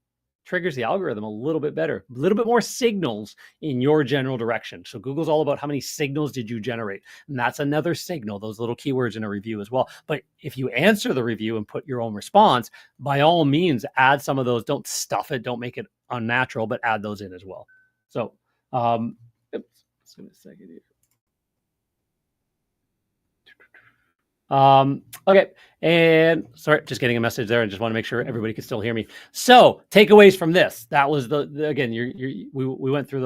Speaker 1: triggers the algorithm a little bit better, a little bit more signals in your general direction. So Google's all about how many signals did you generate? And that's another signal, those little keywords in a review as well. But if you answer the review and put your own response, by all means, add some of those. Don't stuff it. Don't make it unnatural, but add those in as well. So, oops, just give me a second here. Okay. And sorry, just getting a message there. I just want to make sure everybody can still hear me. So takeaways from this, that was again, we went through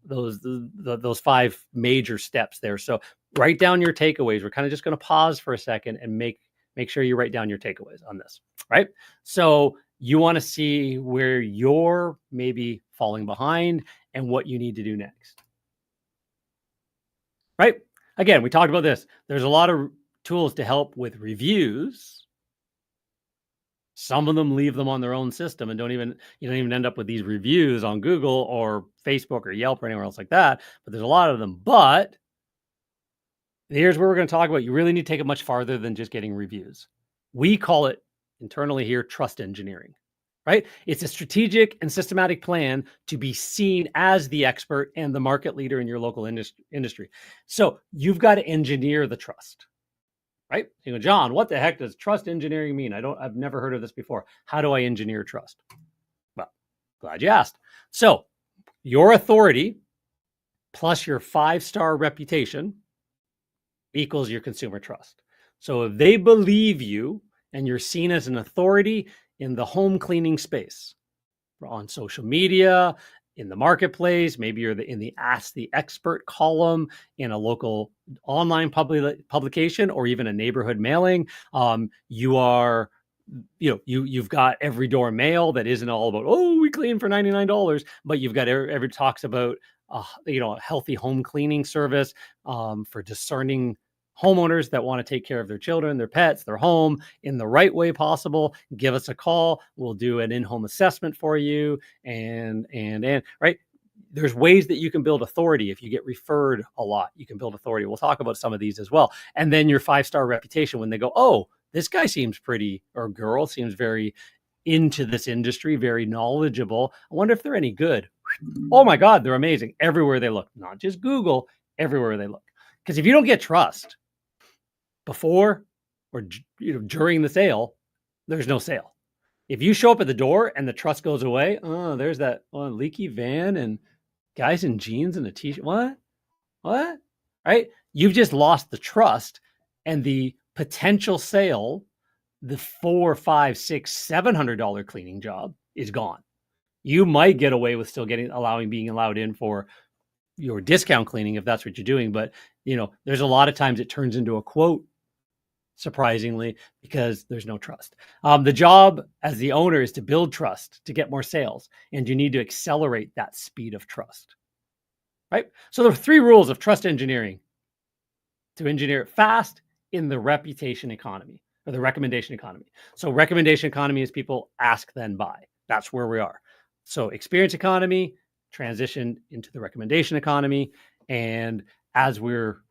Speaker 1: those 5 major steps there. So write down your takeaways. We're kind of just going to pause for a second and make sure you write down your takeaways on this, right? So you want to see where you're maybe falling behind and what you need to do next, right? Again, we talked about this. There's a lot of tools to help with reviews. Some of them leave them on their own system and you don't even end up with these reviews on Google or Facebook or Yelp or anywhere else like that. But there's a lot of them. But here's where we're going to talk about. You really need to take it much farther than just getting reviews. We call it internally here trust engineering, right? It's a strategic and systematic plan to be seen as the expert and the market leader in your local industry. So you've got to engineer the trust. Right? You go, John, what the heck does trust engineering mean? I've never heard of this before. How do I engineer trust? Well, glad you asked. So your authority plus your 5-star reputation equals your consumer trust. So if they believe you and you're seen as an authority in the home cleaning space, on social media, in the marketplace, maybe you're in the Ask the Expert column in a local online publication or even a neighborhood mailing. You've got every door mail that isn't all about, oh, we clean for $99, but you've got every talks about, a healthy home cleaning service for discerning homeowners that want to take care of their children, their pets, their home in the right way possible. Give us a call. We'll do an in-home assessment for you. And right. There's ways that you can build authority. If you get referred a lot, you can build authority. We'll talk about some of these as well. And then your 5-star reputation, when they go, oh, this guy seems pretty, or girl seems very into this industry, very knowledgeable. I wonder if they're any good. Oh my God, they're amazing. Everywhere they look, not just Google, everywhere they look. Because if you don't get trust before or during the sale, there's no sale. If you show up at the door and the trust goes away, oh, there's that leaky van and guys in jeans and a t-shirt. What? Right? You've just lost the trust, and the potential sale, the $400, $500, $600, $700 cleaning job is gone. You might get away with still being allowed in for your discount cleaning if that's what you're doing, but there's a lot of times it turns into a quote, surprisingly, because there's no trust. The job as the owner is to build trust to get more sales, and you need to accelerate that speed of trust, right? So there are 3 rules of trust engineering to engineer it fast in the reputation economy. or the recommendation economy. So recommendation economy is people ask then buy. That's where we are. So experience economy transitioned into the recommendation economy. And as we're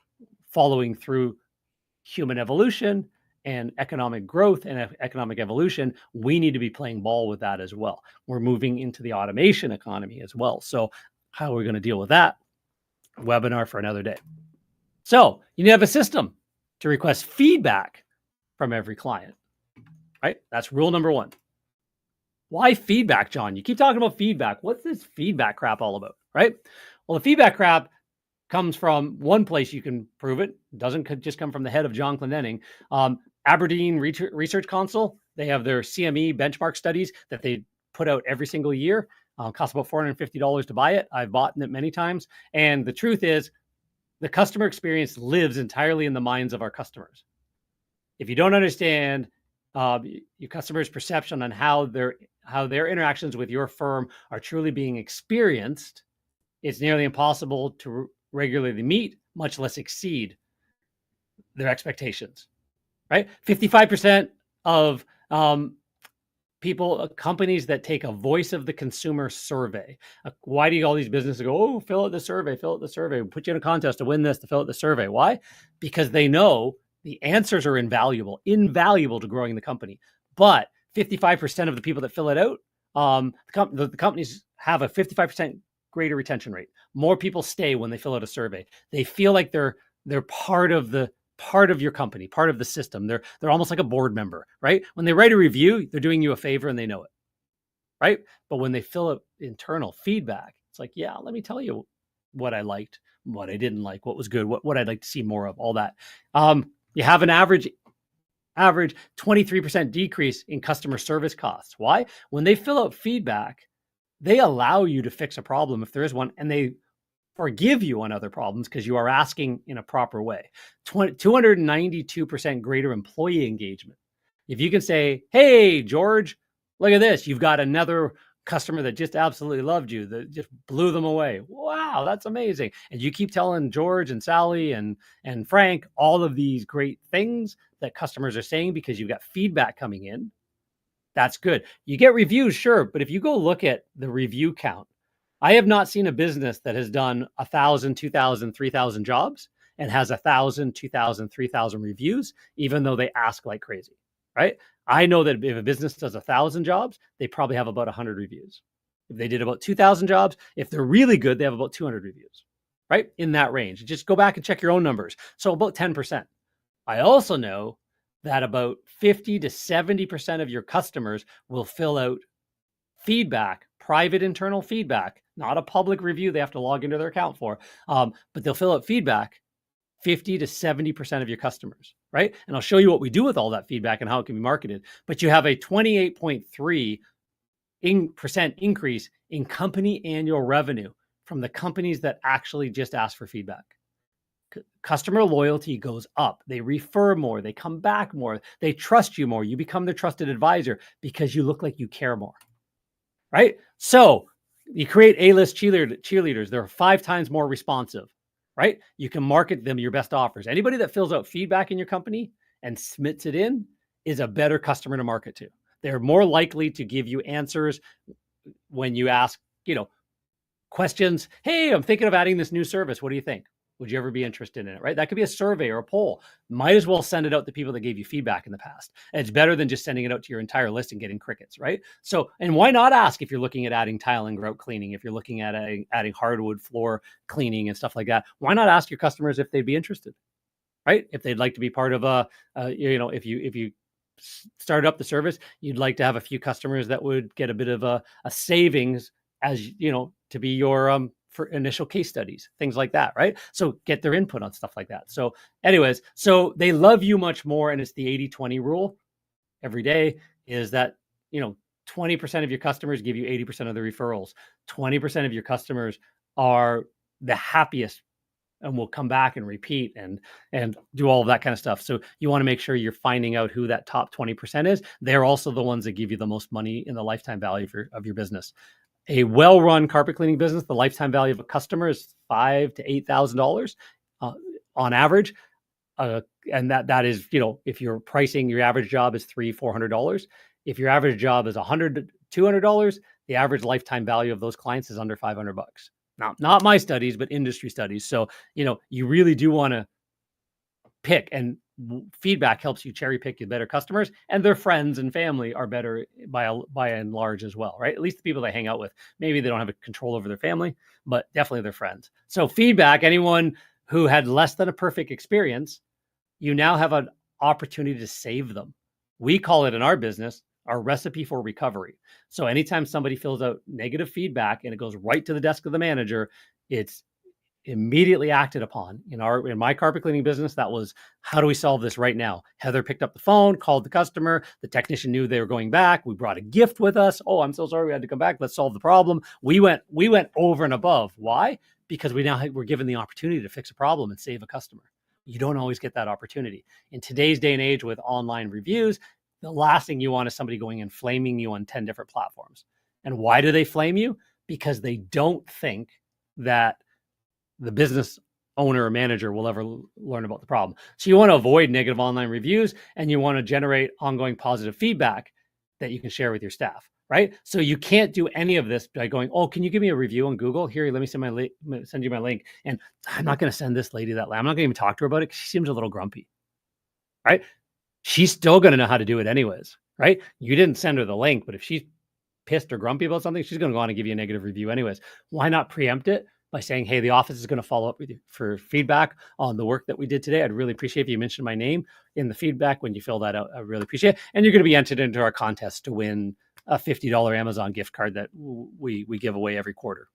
Speaker 1: following through human evolution and economic growth and economic evolution, we need to be playing ball with that as well. We're moving into the automation economy as well. So how are we going to deal with that? Webinar for another day. So you need to have a system to request feedback from every client, right? That's rule number one. Why feedback, John? You keep talking about feedback. What's this feedback crap all about, right? Well, the feedback crap comes from one place you can prove it. It doesn't just come from the head of John Clendenning. Aberdeen Research Council, they have their CME benchmark studies that they put out every single year. Costs about $450 to buy it. I've bought it many times. And the truth is, the customer experience lives entirely in the minds of our customers. If you don't understand your customer's perception on how their interactions with your firm are truly being experienced, it's nearly impossible to regularly meet, much less exceed their expectations, right? 55% of companies that take a voice of the consumer survey. Why do all these businesses go, oh, fill out the survey, we'll put you in a contest to win this, to fill out the survey. Why? Because they know the answers are invaluable to growing the company. But 55% of the people that fill it out, the companies have a 55% greater retention rate. More people stay when they fill out a survey. They feel like they're part of your company, part of the system. They're almost like a board member, right? When they write a review, they're doing you a favor and they know it, right? But when they fill out internal feedback, it's like, yeah, let me tell you what I liked, what I didn't like, what was good, what I'd like to see more of, all that. You have an average 23% decrease in customer service costs. Why? When they fill out feedback, they allow you to fix a problem if there is one, and they forgive you on other problems because you are asking in a proper way. 292% greater employee engagement. If you can say, hey, George, look at this. You've got another customer that just absolutely loved you, that just blew them away. Wow, that's amazing. And you keep telling George and Sally and Frank all of these great things that customers are saying because you've got feedback coming in. That's good. You get reviews, sure. But if you go look at the review count, I have not seen a business that has done 1,000, 2,000, 3,000 jobs and has 1,000, 2,000, 3,000 reviews, even though they ask like crazy, right? I know that if a business does 1,000 jobs, they probably have about 100 reviews. If they did about 2,000 jobs, if they're really good, they have about 200 reviews, right? In that range. Just go back and check your own numbers. So about 10%. I also know that about 50 to 70% of your customers will fill out feedback, private internal feedback, not a public review they have to log into their account for, but they'll fill out feedback, 50 to 70% of your customers, right? And I'll show you what we do with all that feedback and how it can be marketed. But you have a 28.3% increase in company annual revenue from the companies that actually just ask for feedback. Customer loyalty goes up. They refer more. They come back more. They trust you more. You become their trusted advisor because you look like you care more, right? So you create A-list cheerleaders. They're 5 times more responsive, right? You can market them your best offers. Anybody that fills out feedback in your company and submits it in is a better customer to market to. They're more likely to give you answers when you ask, questions. Hey, I'm thinking of adding this new service. What do you think? Would you ever be interested in it, right? That could be a survey or a poll. Might as well send it out to people that gave you feedback in the past. And it's better than just sending it out to your entire list and getting crickets, right? So, and why not ask if you're looking at adding tile and grout cleaning, if you're looking at adding hardwood floor cleaning and stuff like that? Why not ask your customers if they'd be interested, right? If they'd like to be part of if you started up the service, you'd like to have a few customers that would get a bit of a savings as, to be your for initial case studies, things like that, right? So get their input on stuff like that. So anyways, so they love you much more. And it's the 80-20 rule every day is that, 20% of your customers give you 80% of the referrals. 20% of your customers are the happiest and will come back and repeat and do all of that kind of stuff. So you want to make sure you're finding out who that top 20% is. They're also the ones that give you the most money in the lifetime value of your business. A well-run carpet cleaning business, the lifetime value of a customer is $5,000 to $8,000 on average. And that is, if your pricing, your average job is $300-400. If your average job is $100-200, the average lifetime value of those clients is under $500. Now, not my studies, but industry studies. So, you really do want to pick, and feedback helps you cherry pick your better customers, and their friends and family are better by and large as well, right? At least the people they hang out with. Maybe they don't have a control over their family, but definitely their friends. So feedback, anyone who had less than a perfect experience, you now have an opportunity to save them. We call it in our business our recipe for recovery. So anytime somebody fills out negative feedback and it goes right to the desk of the manager, it's immediately acted upon. In my carpet cleaning business, that was, how do we solve this right now? Heather picked up the phone, called the customer. The technician knew they were going back. We brought a gift with us. Oh, I'm so sorry we had to come back. Let's solve the problem. We went over and above. Why? Because we're given the opportunity to fix a problem and save a customer. You don't always get that opportunity. In today's day and age with online reviews, the last thing you want is somebody going and flaming you on 10 different platforms. And why do they flame you? Because they don't think that the business owner or manager will ever learn about the problem. So you want to avoid negative online reviews, and you want to generate ongoing positive feedback that you can share with your staff, right? So you can't do any of this by going, oh, can you give me a review on Google? Here, let me send you my link. And I'm not going to send this lady that link. I'm not going to even talk to her about it because she seems a little grumpy, right? She's still going to know how to do it anyways, right? You didn't send her the link, but if she's pissed or grumpy about something, she's going to go on and give you a negative review anyways. Why not preempt it by saying, hey, the office is going to follow up with you for feedback on the work that we did today. I'd really appreciate if you mentioned my name in the feedback when you fill that out. I really appreciate it. And you're going to be entered into our contest to win a $50 Amazon gift card that we give away every quarter,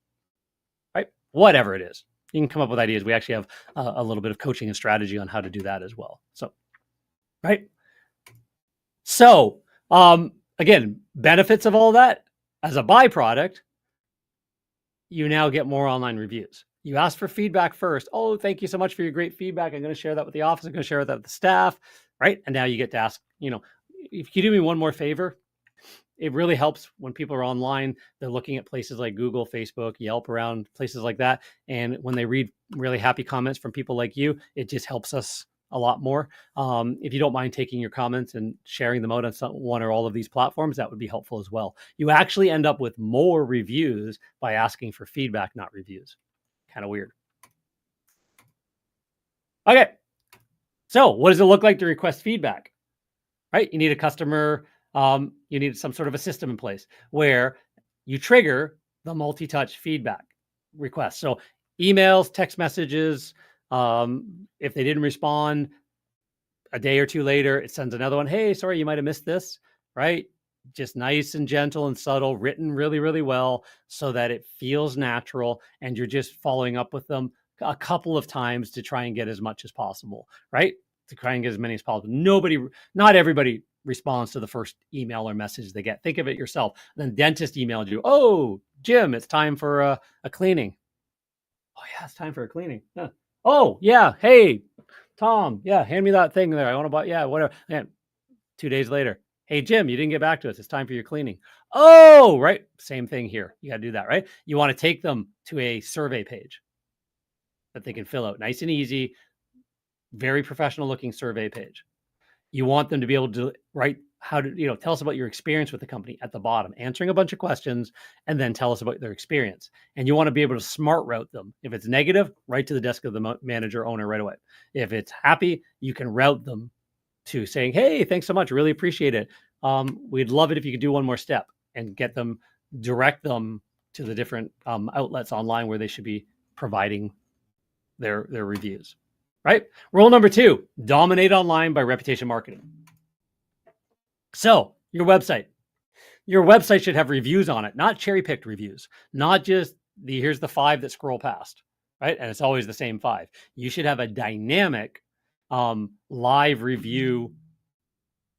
Speaker 1: right? Whatever it is. You can come up with ideas. We actually have a little bit of coaching and strategy on how to do that as well. So, right? So, again, benefits of all that as a byproduct, you now get more online reviews. You ask for feedback first. Oh, thank you so much for your great feedback. I'm going to share that with the office. I'm going to share that with the staff, right? And now you get to ask, if you do me one more favor, it really helps when people are online. They're looking at places like Google, Facebook, Yelp, around places like that. And when they read really happy comments from people like you, it just helps us a lot more. If you don't mind taking your comments and sharing them out on one or all of these platforms, that would be helpful as well. You actually end up with more reviews by asking for feedback, not reviews. Kind of weird. Okay. So what does it look like to request feedback? Right? You need a customer, you need some sort of a system in place where you trigger the multi-touch feedback request. So emails, text messages, if they didn't respond a day or two later, it sends another one. Hey, sorry, you might have missed this, right? Just nice and gentle and subtle, written really, really well so that it feels natural. And you're just following up with them a couple of times to try and get as much as possible, right? To try and get as many as possible. Not everybody responds to the first email or message they get. Think of it yourself. Then dentist emailed you. Oh, Jim, it's time for a cleaning. Oh yeah, it's time for a cleaning. Huh. Oh, yeah. Hey, Tom. Yeah, hand me that thing there. I want to buy. Yeah, whatever. Yeah. 2 days later. Hey, Jim, you didn't get back to us. It's time for your cleaning. Oh, right. Same thing here. You got to do that, right? You want to take them to a survey page that they can fill out. Nice and easy. Very professional looking survey page. You want them to be able to write tell us about your experience with the company at the bottom, answering a bunch of questions, and then tell us about their experience. And you want to be able to smart route them. If it's negative, right to the desk of the manager owner right away. If it's happy, you can route them to saying, hey, thanks so much. Really appreciate it. We'd love it if you could do one more step and direct them to the different outlets online where they should be providing their reviews. Right? Rule number 2, dominate online by reputation marketing. So your website should have reviews on it, not cherry-picked reviews, not just here's the 5 that scroll past, right? And it's always the same 5. You should have a dynamic live review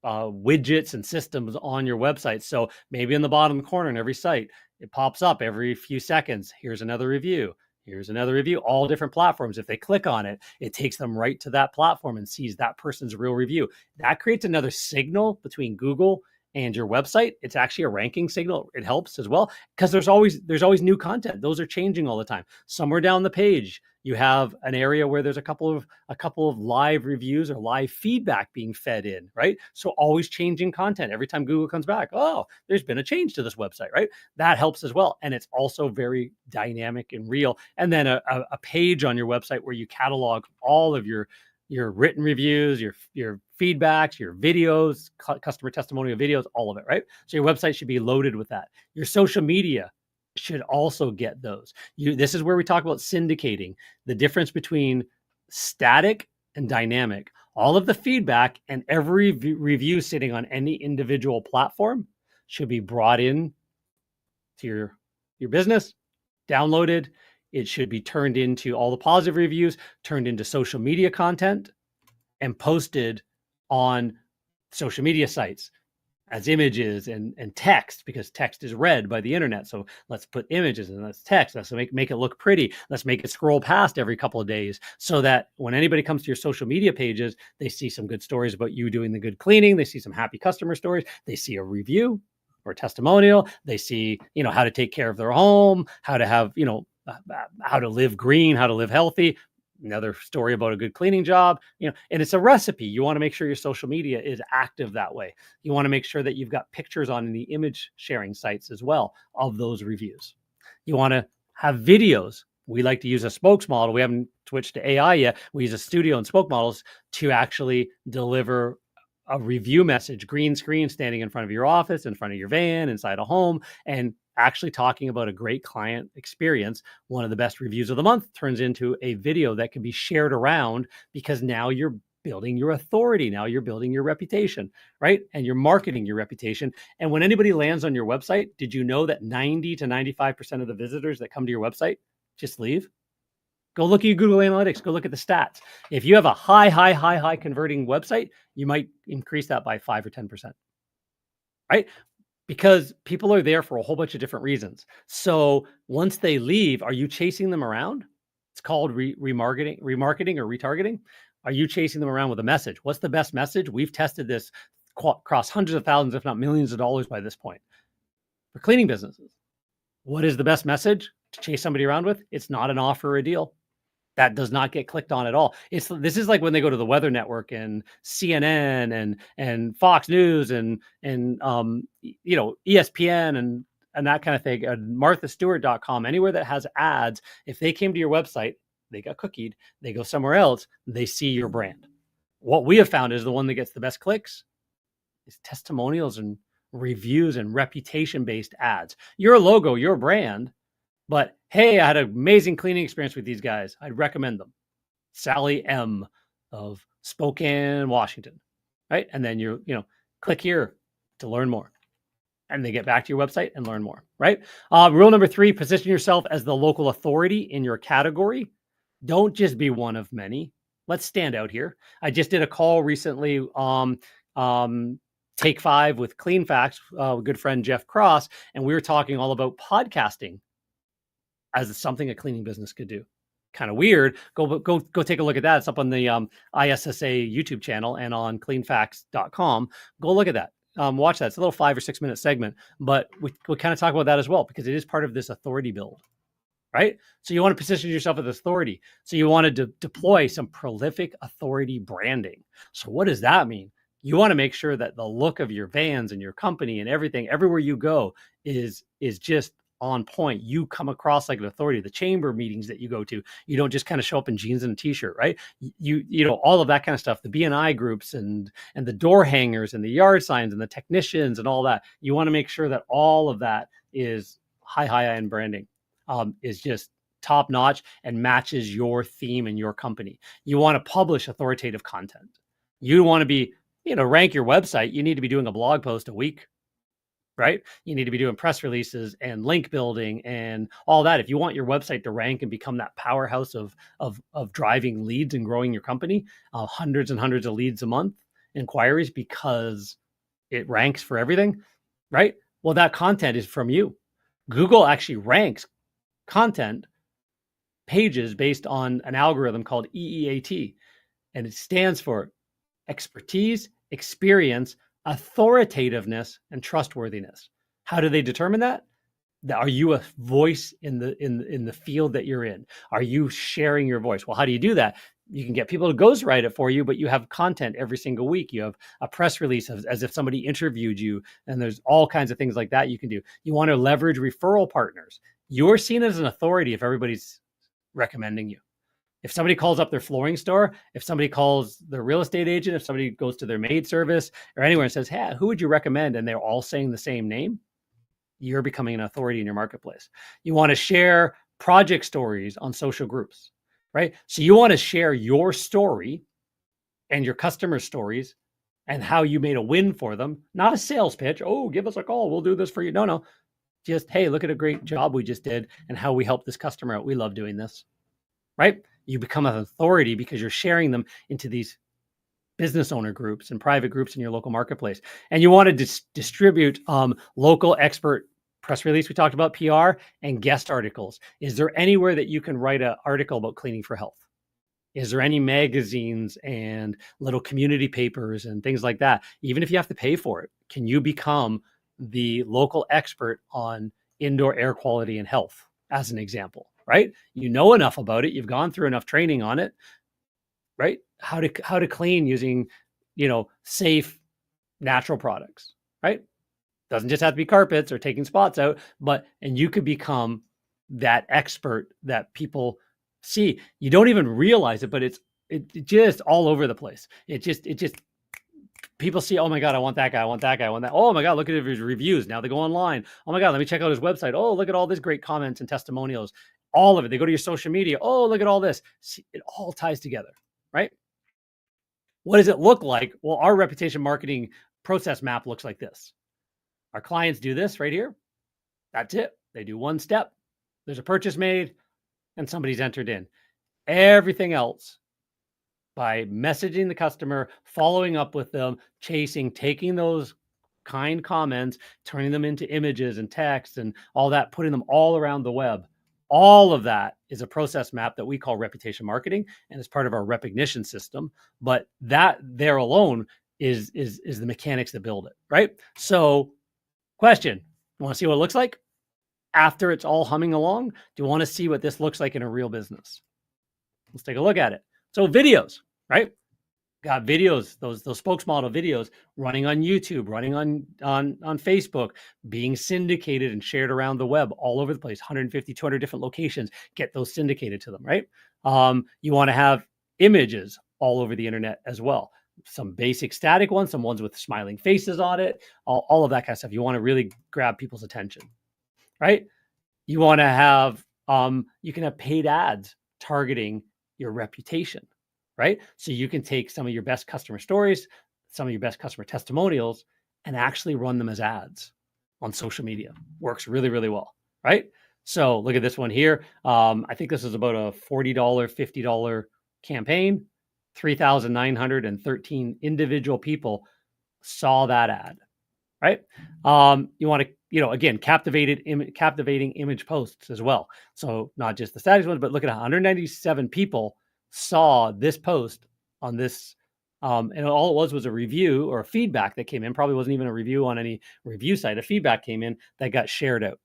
Speaker 1: widgets and systems on your website. So maybe in the bottom corner in every site, it pops up every few seconds. Here's another review. Here's another review, all different platforms. If they click on it, it takes them right to that platform and sees that person's real review. That creates another signal between Google and your website. It's actually a ranking signal. It helps as well because there's always new content. Those are changing all the time. Somewhere down the page, You have an area where there's a couple of live reviews or live feedback being fed in, right? So always changing content every time Google comes back. Oh, there's been a change to this website, right? That helps as well, and it's also very dynamic and real. And then a page on your website where you catalog all of your written reviews, your feedbacks, your videos, customer testimonial videos, all of it, right? So your website should be loaded with that. Your social media should also get those. This is where we talk about syndicating, the difference between static and dynamic. All of the feedback and every review sitting on any individual platform should be brought in to your business, downloaded. It should be turned into all the positive reviews, turned into social media content, and posted on social media sites as images and text, because text is read by the internet. So let's put images and let's text. Let's make it look pretty. Let's make it scroll past every couple of days so that when anybody comes to your social media pages, they see some good stories about you doing the good cleaning. They see some happy customer stories. They see a review or testimonial. They see, how to take care of their home, how to have, how to live green, how to live healthy. Another story about a good cleaning job, and it's a recipe. You want to make sure your social media is active that way. You want to make sure that you've got pictures on the image sharing sites as well of those reviews. You want to have videos. We like to use a spokes model. We haven't switched to AI yet. We use a studio and spoke models to actually deliver a review message, green screen, standing in front of your office, in front of your van, inside a home, and actually talking about a great client experience. One of the best reviews of the month turns into a video that can be shared around, because now you're building your authority. Now you're building your reputation, right? And you're marketing your reputation. And when anybody lands on your website, did you know that 90 to 95% of the visitors that come to your website just leave? Go look at your Google Analytics. Go look at the stats. If you have a high converting website, you might increase that by 5 or 10%, right? Because people are there for a whole bunch of different reasons. So once they leave, are you chasing them around? It's called remarketing or retargeting. Are you chasing them around with a message? What's the best message? We've tested this across hundreds of thousands, if not millions of dollars by this point, for cleaning businesses. What is the best message to chase somebody around with? It's not an offer or a deal. That does not get clicked on at all. This is like when they go to the Weather Network and CNN and Fox News and ESPN and that kind of thing, and MarthaStewart.com, anywhere that has ads. If they came to your website, they got cookied. They go somewhere else, they see your brand. What we have found is the one that gets the best clicks is testimonials and reviews and reputation-based ads. Your logo, your brand. But hey, I had an amazing cleaning experience with these guys. I'd recommend them. Sally M of Spokane, Washington, right? And then click here to learn more. And they get back to your website and learn more, right? Rule number 3, position yourself as the local authority in your category. Don't just be one of many. Let's stand out here. I just did a call recently, Take 5 with Clean Facts, good friend Jeff Cross, and we were talking all about podcasting as something a cleaning business could do. Kind of weird. Go take a look at that. It's up on the ISSA YouTube channel and on cleanfacts.com. Go look at that. Watch that. It's a little 5 or 6 minute segment, but we kind of talk about that as well, because it is part of this authority build, right? So you want to position yourself as authority. So you want to deploy some prolific authority branding. So what does that mean? You want to make sure that the look of your vans and your company and everything, everywhere you go, is just on point. You come across like an authority. The chamber meetings that you go to, you don't just kind of show up in jeans and a t-shirt, right? You know, all of that kind of stuff, the BNI groups and the door hangers and the yard signs and the technicians and all that. You want to make sure that all of that is high-end branding, is just top notch and matches your theme and your company. You want to publish authoritative content. You want to be, rank your website. You need to be doing a blog post a week, right? You need to be doing press releases and link building and all that. If you want your website to rank and become that powerhouse of driving leads and growing your company, hundreds and hundreds of leads a month, inquiries, because it ranks for everything, right? Well, that content is from you. Google actually ranks content pages based on an algorithm called EEAT, and it stands for expertise, experience, authoritativeness, and trustworthiness. How do they determine that? Are you a voice in the field that you're in? Are you sharing your voice? Well, how do you do that? You can get people to ghostwrite it for you, but you have content every single week. You have a press release as if somebody interviewed you, and there's all kinds of things like that you can do. You want to leverage referral partners. You're seen as an authority if everybody's recommending you. If somebody calls up their flooring store, if somebody calls their real estate agent, if somebody goes to their maid service or anywhere and says, hey, who would you recommend? And they're all saying the same name, you're becoming an authority in your marketplace. You want to share project stories on social groups, right? So you want to share your story and your customer stories and how you made a win for them, not a sales pitch. Oh, give us a call. We'll do this for you. No. Just, hey, look at a great job we just did and how we helped this customer out. We love doing this, right? You become an authority because you're sharing them into these business owner groups and private groups in your local marketplace. And you want to distribute local expert press release. We talked about PR and guest articles. Is there anywhere that you can write an article about cleaning for health? Is there any magazines and little community papers and things like that? Even if you have to pay for it, can you become the local expert on indoor air quality and health, as an example, right? You know enough about it. You've gone through enough training on it, right? How to clean using, safe natural products, right? Doesn't just have to be carpets or taking spots out, and you could become that expert that people see. You don't even realize it, but it just all over the place. It just people see, oh my God, I want that guy, I want that guy, I want that. Oh my God, look at his reviews. Now they go online. Oh my God, let me check out his website. Oh, look at all this great comments and testimonials. All of it. They go to your social media. Oh, look at all this. See, it all ties together, right? What does it look like? Well, our reputation marketing process map looks like this. Our clients do this right here. That's it. They do one step. There's a purchase made and somebody's entered in. Everything else, by messaging the customer, following up with them, chasing, taking those kind comments, turning them into images and text and all that, putting them all around the web. All of that is a process map that we call reputation marketing, and it's part of our recognition system. But that there alone is the mechanics that build it, right? So, question: you want to see what it looks like after it's all humming along? Do you want to see what this looks like in a real business? Let's take a look at it. So videos, right? Got videos, those spokesmodel videos running on YouTube, running on Facebook, being syndicated and shared around the web all over the place, 150, 200 different locations. Get those syndicated to them, right? You want to have images all over the internet as well. Some basic static ones, some ones with smiling faces on it, all of that kind of stuff. You want to really grab people's attention, right? You want to have, you can have paid ads targeting your reputation, right? So you can take some of your best customer stories, some of your best customer testimonials, and actually run them as ads on social media. Works really, really well, right? So look at this one here. I think this is about a $40, $50 campaign. 3,913 individual people saw that ad, right? You want to, again, captivating image posts as well. So not just the static ones, but look at 197 people saw this post on this. And all it was a review or a feedback that came in. Probably wasn't even a review on any review site. A feedback came in that got shared out.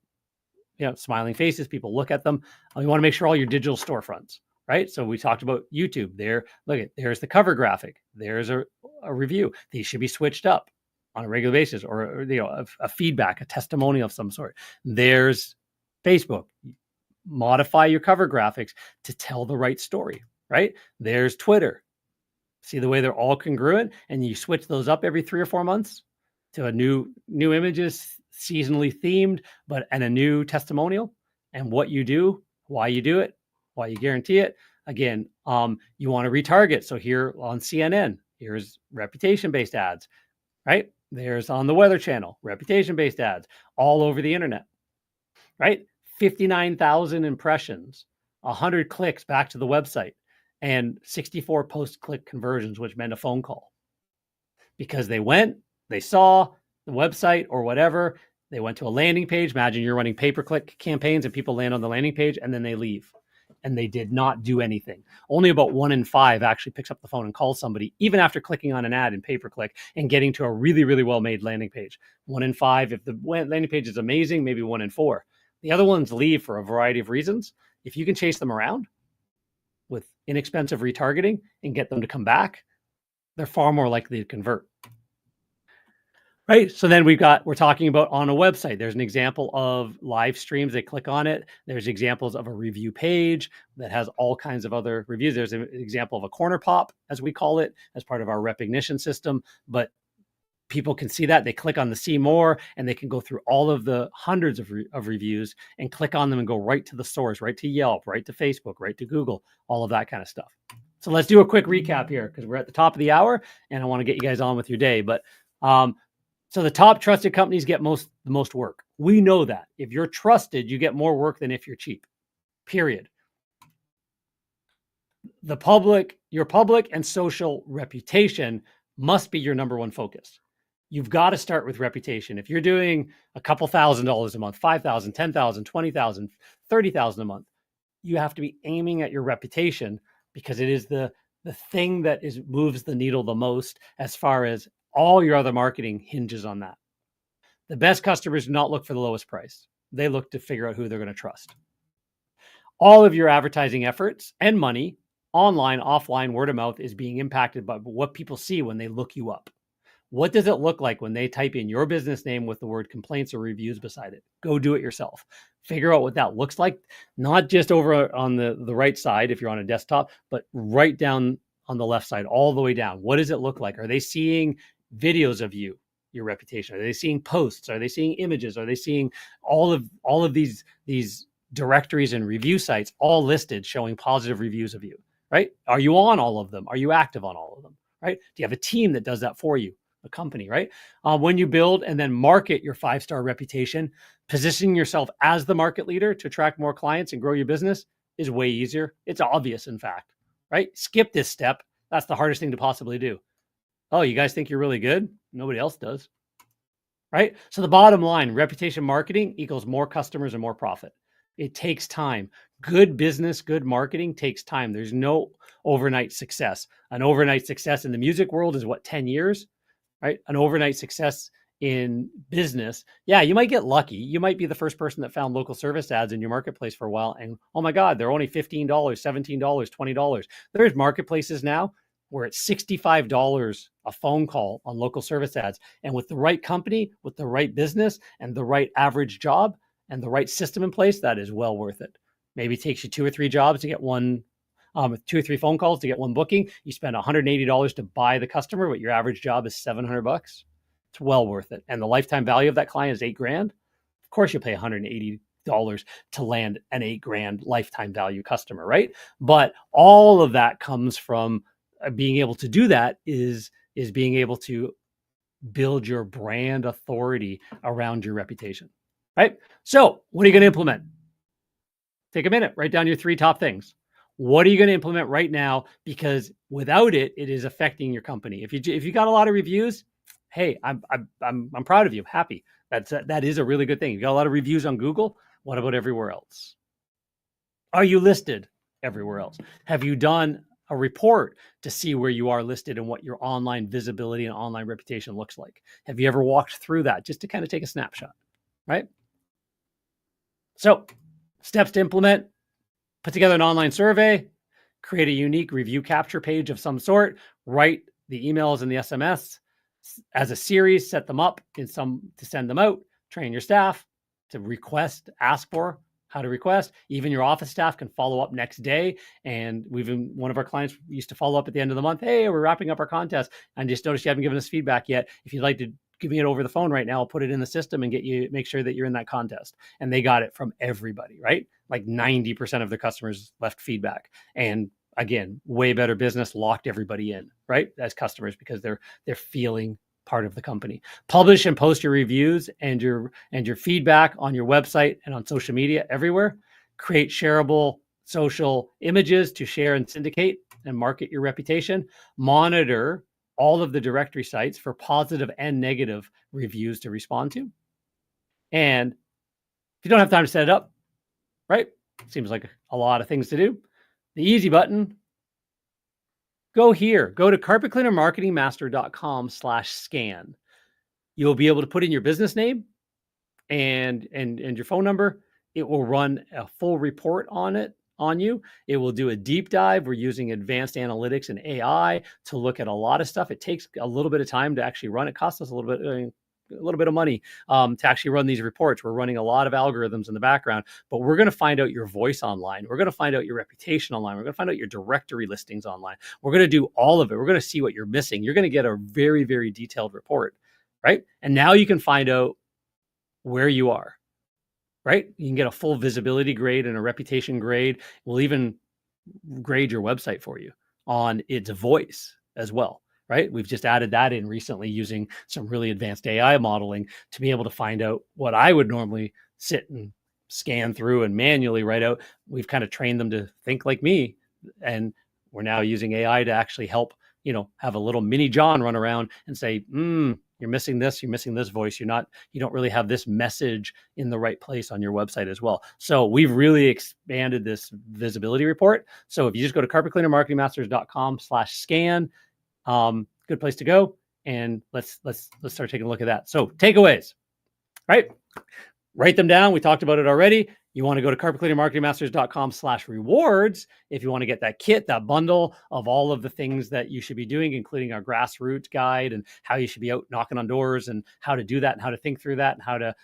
Speaker 1: Smiling faces, people look at them. You want to make sure all your digital storefronts, right? So we talked about YouTube there. Look at, there's the cover graphic. There's a review. These should be switched up on a regular basis, or a feedback, a testimonial of some sort. There's Facebook. Modify your cover graphics to tell the right story, right? There's Twitter. See the way they're all congruent, and you switch those up every 3 or 4 months to a new images, seasonally themed, and a new testimonial, and what you do, why you do it, why you guarantee it. Again, you want to retarget. So here on CNN, here's reputation-based ads, right? There's on the Weather Channel, reputation-based ads all over the internet, right? 59,000 impressions, 100 clicks back to the website, and 64 post-click conversions, which meant a phone call. Because they saw the website or whatever, they went to a landing page. Imagine you're running pay-per-click campaigns and people land on the landing page and then they leave. And they did not do anything. Only about 1 in 5 actually picks up the phone and calls somebody, even after clicking on an ad in pay-per-click and getting to a really, really well-made landing page. 1 in 5, if the landing page is amazing, maybe 1 in 4. The other ones leave for a variety of reasons. If you can chase them around with inexpensive retargeting and get them to come back, they're far more likely to convert. Right. So then we're talking about on a website. There's an example of live streams. They click on it. There's examples of a review page that has all kinds of other reviews. There's an example of a corner pop, as we call it, as part of our recognition system. But people can see that. They click on the see more, and they can go through all of the hundreds of reviews and click on them and go right to the source, right to Yelp, right to Facebook, right to Google, all of that kind of stuff. So let's do a quick recap here because we're at the top of the hour and I want to get you guys on with your day. But so the top trusted companies get the most work. We know that. If you're trusted, you get more work than if you're cheap. Period. Your public and social reputation must be your number one focus. You've got to start with reputation. If you're doing a couple $1,000s a month, 5,000, 10,000, 20,000, 30,000 a month, you have to be aiming at your reputation because it is the thing that moves the needle the most as far as all your other marketing hinges on that. The best customers do not look for the lowest price. They look to figure out who they're going to trust. All of your advertising efforts and money, online, offline, word of mouth, is being impacted by what people see when they look you up. What does it look like when they type in your business name with the word complaints or reviews beside it? Go do it yourself. Figure out what that looks like, not just over on the right side if you're on a desktop, but right down on the left side, all the way down. What does it look like? Are they seeing videos of you, your reputation? Are they seeing posts? Are they seeing images? Are they seeing all of these directories and review sites all listed showing positive reviews of you, right? Are you on all of them? Are you active on all of them, right? Do you have a team that does that for you? A company, right? When you build and then market your 5-star reputation, positioning yourself as the market leader to attract more clients and grow your business is way easier. It's obvious, in fact, right? Skip this step. That's the hardest thing to possibly do. Oh, you guys think you're really good? Nobody else does, right? So the bottom line, reputation marketing equals more customers and more profit. It takes time. Good business, good marketing takes time. There's no overnight success. An overnight success in the music world is what, 10 years? Right? An overnight success in business. Yeah, you might get lucky. You might be the first person that found local service ads in your marketplace for a while. And oh my God, they're only $15, $17, $20. There's marketplaces now where it's $65 a phone call on local service ads. And with the right company, with the right business and the right average job and the right system in place, that is well worth it. Maybe it takes you 2 or 3 jobs to get one 2 or 3 phone calls to get one booking. You spend $180 to buy the customer, but your average job is $700. It's well worth it. And the lifetime value of that client is $8,000. Of course, you pay $180 to land an $8,000 lifetime value customer, right? But all of that comes from being able to do that is being able to build your brand authority around your reputation, right? So what are you going to implement? Take a minute, write down your 3 top things. What are you going to implement right now? Because without it, it is affecting your company. If you got a lot of reviews, hey, I'm proud of you. Happy. That is a really good thing. You got a lot of reviews on Google. What about everywhere else? Are you listed everywhere else? Have you done a report to see where you are listed and what your online visibility and online reputation looks like? Have you ever walked through that just to kind of take a snapshot, right? So, steps to implement: put together an online survey, create a unique review capture page of some sort, write the emails and the SMS as a series, set them up to send them out, train your staff to request, ask for how to request. Even your office staff can follow up next day. And one of our clients used to follow up at the end of the month. Hey, we're wrapping up our contest. And just noticed you haven't given us feedback yet. If you'd like to give me it over the phone right now, I'll put it in the system and make sure that you're in that contest. And they got it from everybody, right? Like 90% of their customers left feedback. And again, way better business, locked everybody in, right? As customers, because they're feeling part of the company. Publish and post your reviews and your feedback on your website and on social media everywhere. Create shareable social images to share and syndicate and market your reputation. Monitor all of the directory sites for positive and negative reviews to respond to. And if you don't have time to set it up, right? Seems like a lot of things to do. The easy button, go here. Go to carpetcleanermarketingmaster.com/scan. You'll be able to put in your business name and your phone number. it will run a full report on you. It will do a deep dive. We're using advanced analytics and AI to look at a lot of stuff. It takes a little bit of time to actually run. It costs us a little bit of money to actually run these reports. We're running a lot of algorithms in the background, but we're going to find out your voice online. We're going to find out your reputation online. We're going to find out your directory listings online. We're going to do all of it. We're going to see what you're missing. You're going to get a very, very detailed report, right? And now you can find out where you are, right? You can get a full visibility grade and a reputation grade. We'll even grade your website for you on its voice as well, right? We've just added that in recently using some really advanced AI modeling to be able to find out what I would normally sit and scan through and manually write out. We've kind of trained them to think like me, and we're now using AI to actually help, have a little mini John run around and say, you're missing this voice. You don't really have this message in the right place on your website as well. So we've really expanded this visibility report. So if you just go to carpetcleanermarketingmasters.com/scan, good place to go. And let's start taking a look at that. So takeaways, right? Write them down. We talked about it already. You want to go to carpetcleanermarketingmasters.com/rewards if you want to get that kit, that bundle of all of the things that you should be doing, including our grassroots guide and how you should be out knocking on doors and how to do that and how to think through that and how to,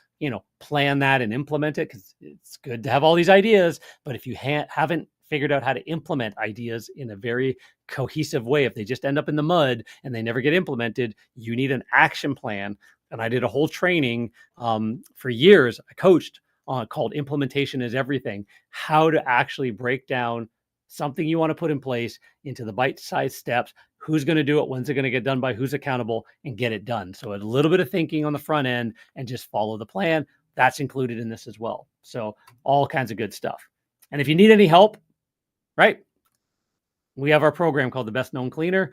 Speaker 1: plan that and implement it. Because it's good to have all these ideas, but if you haven't figured out how to implement ideas in a very cohesive way, if they just end up in the mud and they never get implemented, you need an action plan. And I did a whole training for years. I coached called Implementation is Everything, how to actually break down something you want to put in place into the bite-sized steps. Who's going to do it? When's it going to get done by? Who's accountable? And get it done. So a little bit of thinking on the front end and just follow the plan. That's included in this as well. So all kinds of good stuff. And if you need any help, right, we have our program called The Best Known Cleaner,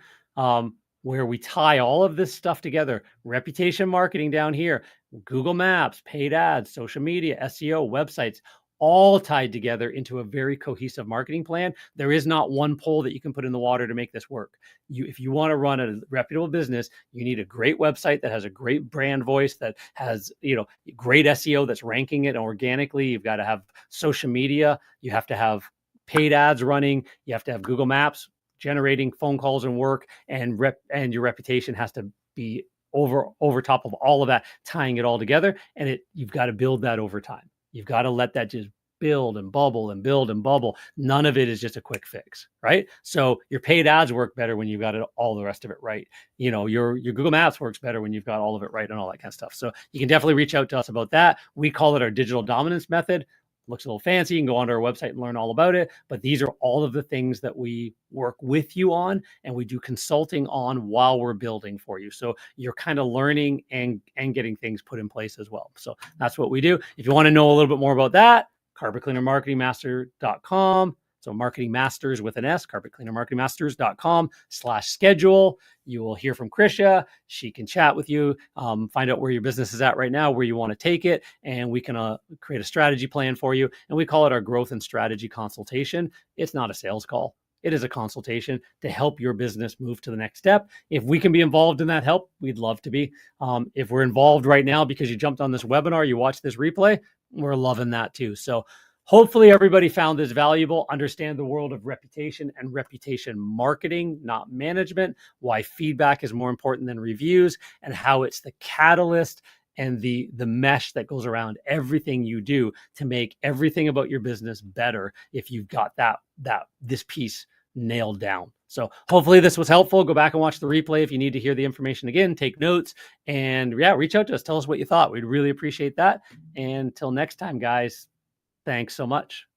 Speaker 1: where we tie all of this stuff together. Reputation marketing down here, Google Maps, paid ads, social media, SEO, websites, all tied together into a very cohesive marketing plan. There is not one pole that you can put in the water to make this work. If you want to run a reputable business, you need a great website that has a great brand voice, that has, great SEO that's ranking it organically. You've got to have social media. You have to have paid ads running. You have to have Google Maps generating phone calls and work, and your reputation has to be over top of all of that, tying it all together. And you've got to build that over time. You've got to let that just build and bubble and build and bubble. None of it is just a quick fix, right? So your paid ads work better when you've got all the rest of it right. Your Google Maps works better when you've got all of it right and all that kind of stuff. So you can definitely reach out to us about that. We call it our digital dominance method. Looks a little fancy. You can go onto our website and learn all about it. But these are all of the things that we work with you on, and we do consulting on while we're building for you. So you're kind of learning and getting things put in place as well. So that's what we do. If you want to know a little bit more about that, carpetcleanermarketingmaster.com. So marketing masters with an S, carpetcleanermarketingmasters.com/schedule. You will hear from Krisha. She can chat with you, find out where your business is at right now, where you want to take it, and we can create a strategy plan for you. And we call it our growth and strategy consultation. It's not a sales call. It is a consultation to help your business move to the next step. If we can be involved in that help, we'd love to be. If we're involved right now because you jumped on this webinar, you watched this replay, we're loving that too. So hopefully everybody found this valuable. Understand the world of reputation and reputation marketing, not management, why feedback is more important than reviews, and how it's the catalyst and the mesh that goes around everything you do to make everything about your business better if you've got this piece nailed down. So hopefully this was helpful. Go back and watch the replay if you need to hear the information again, take notes, and reach out to us. Tell us what you thought. We'd really appreciate that. And until next time, guys, thanks so much.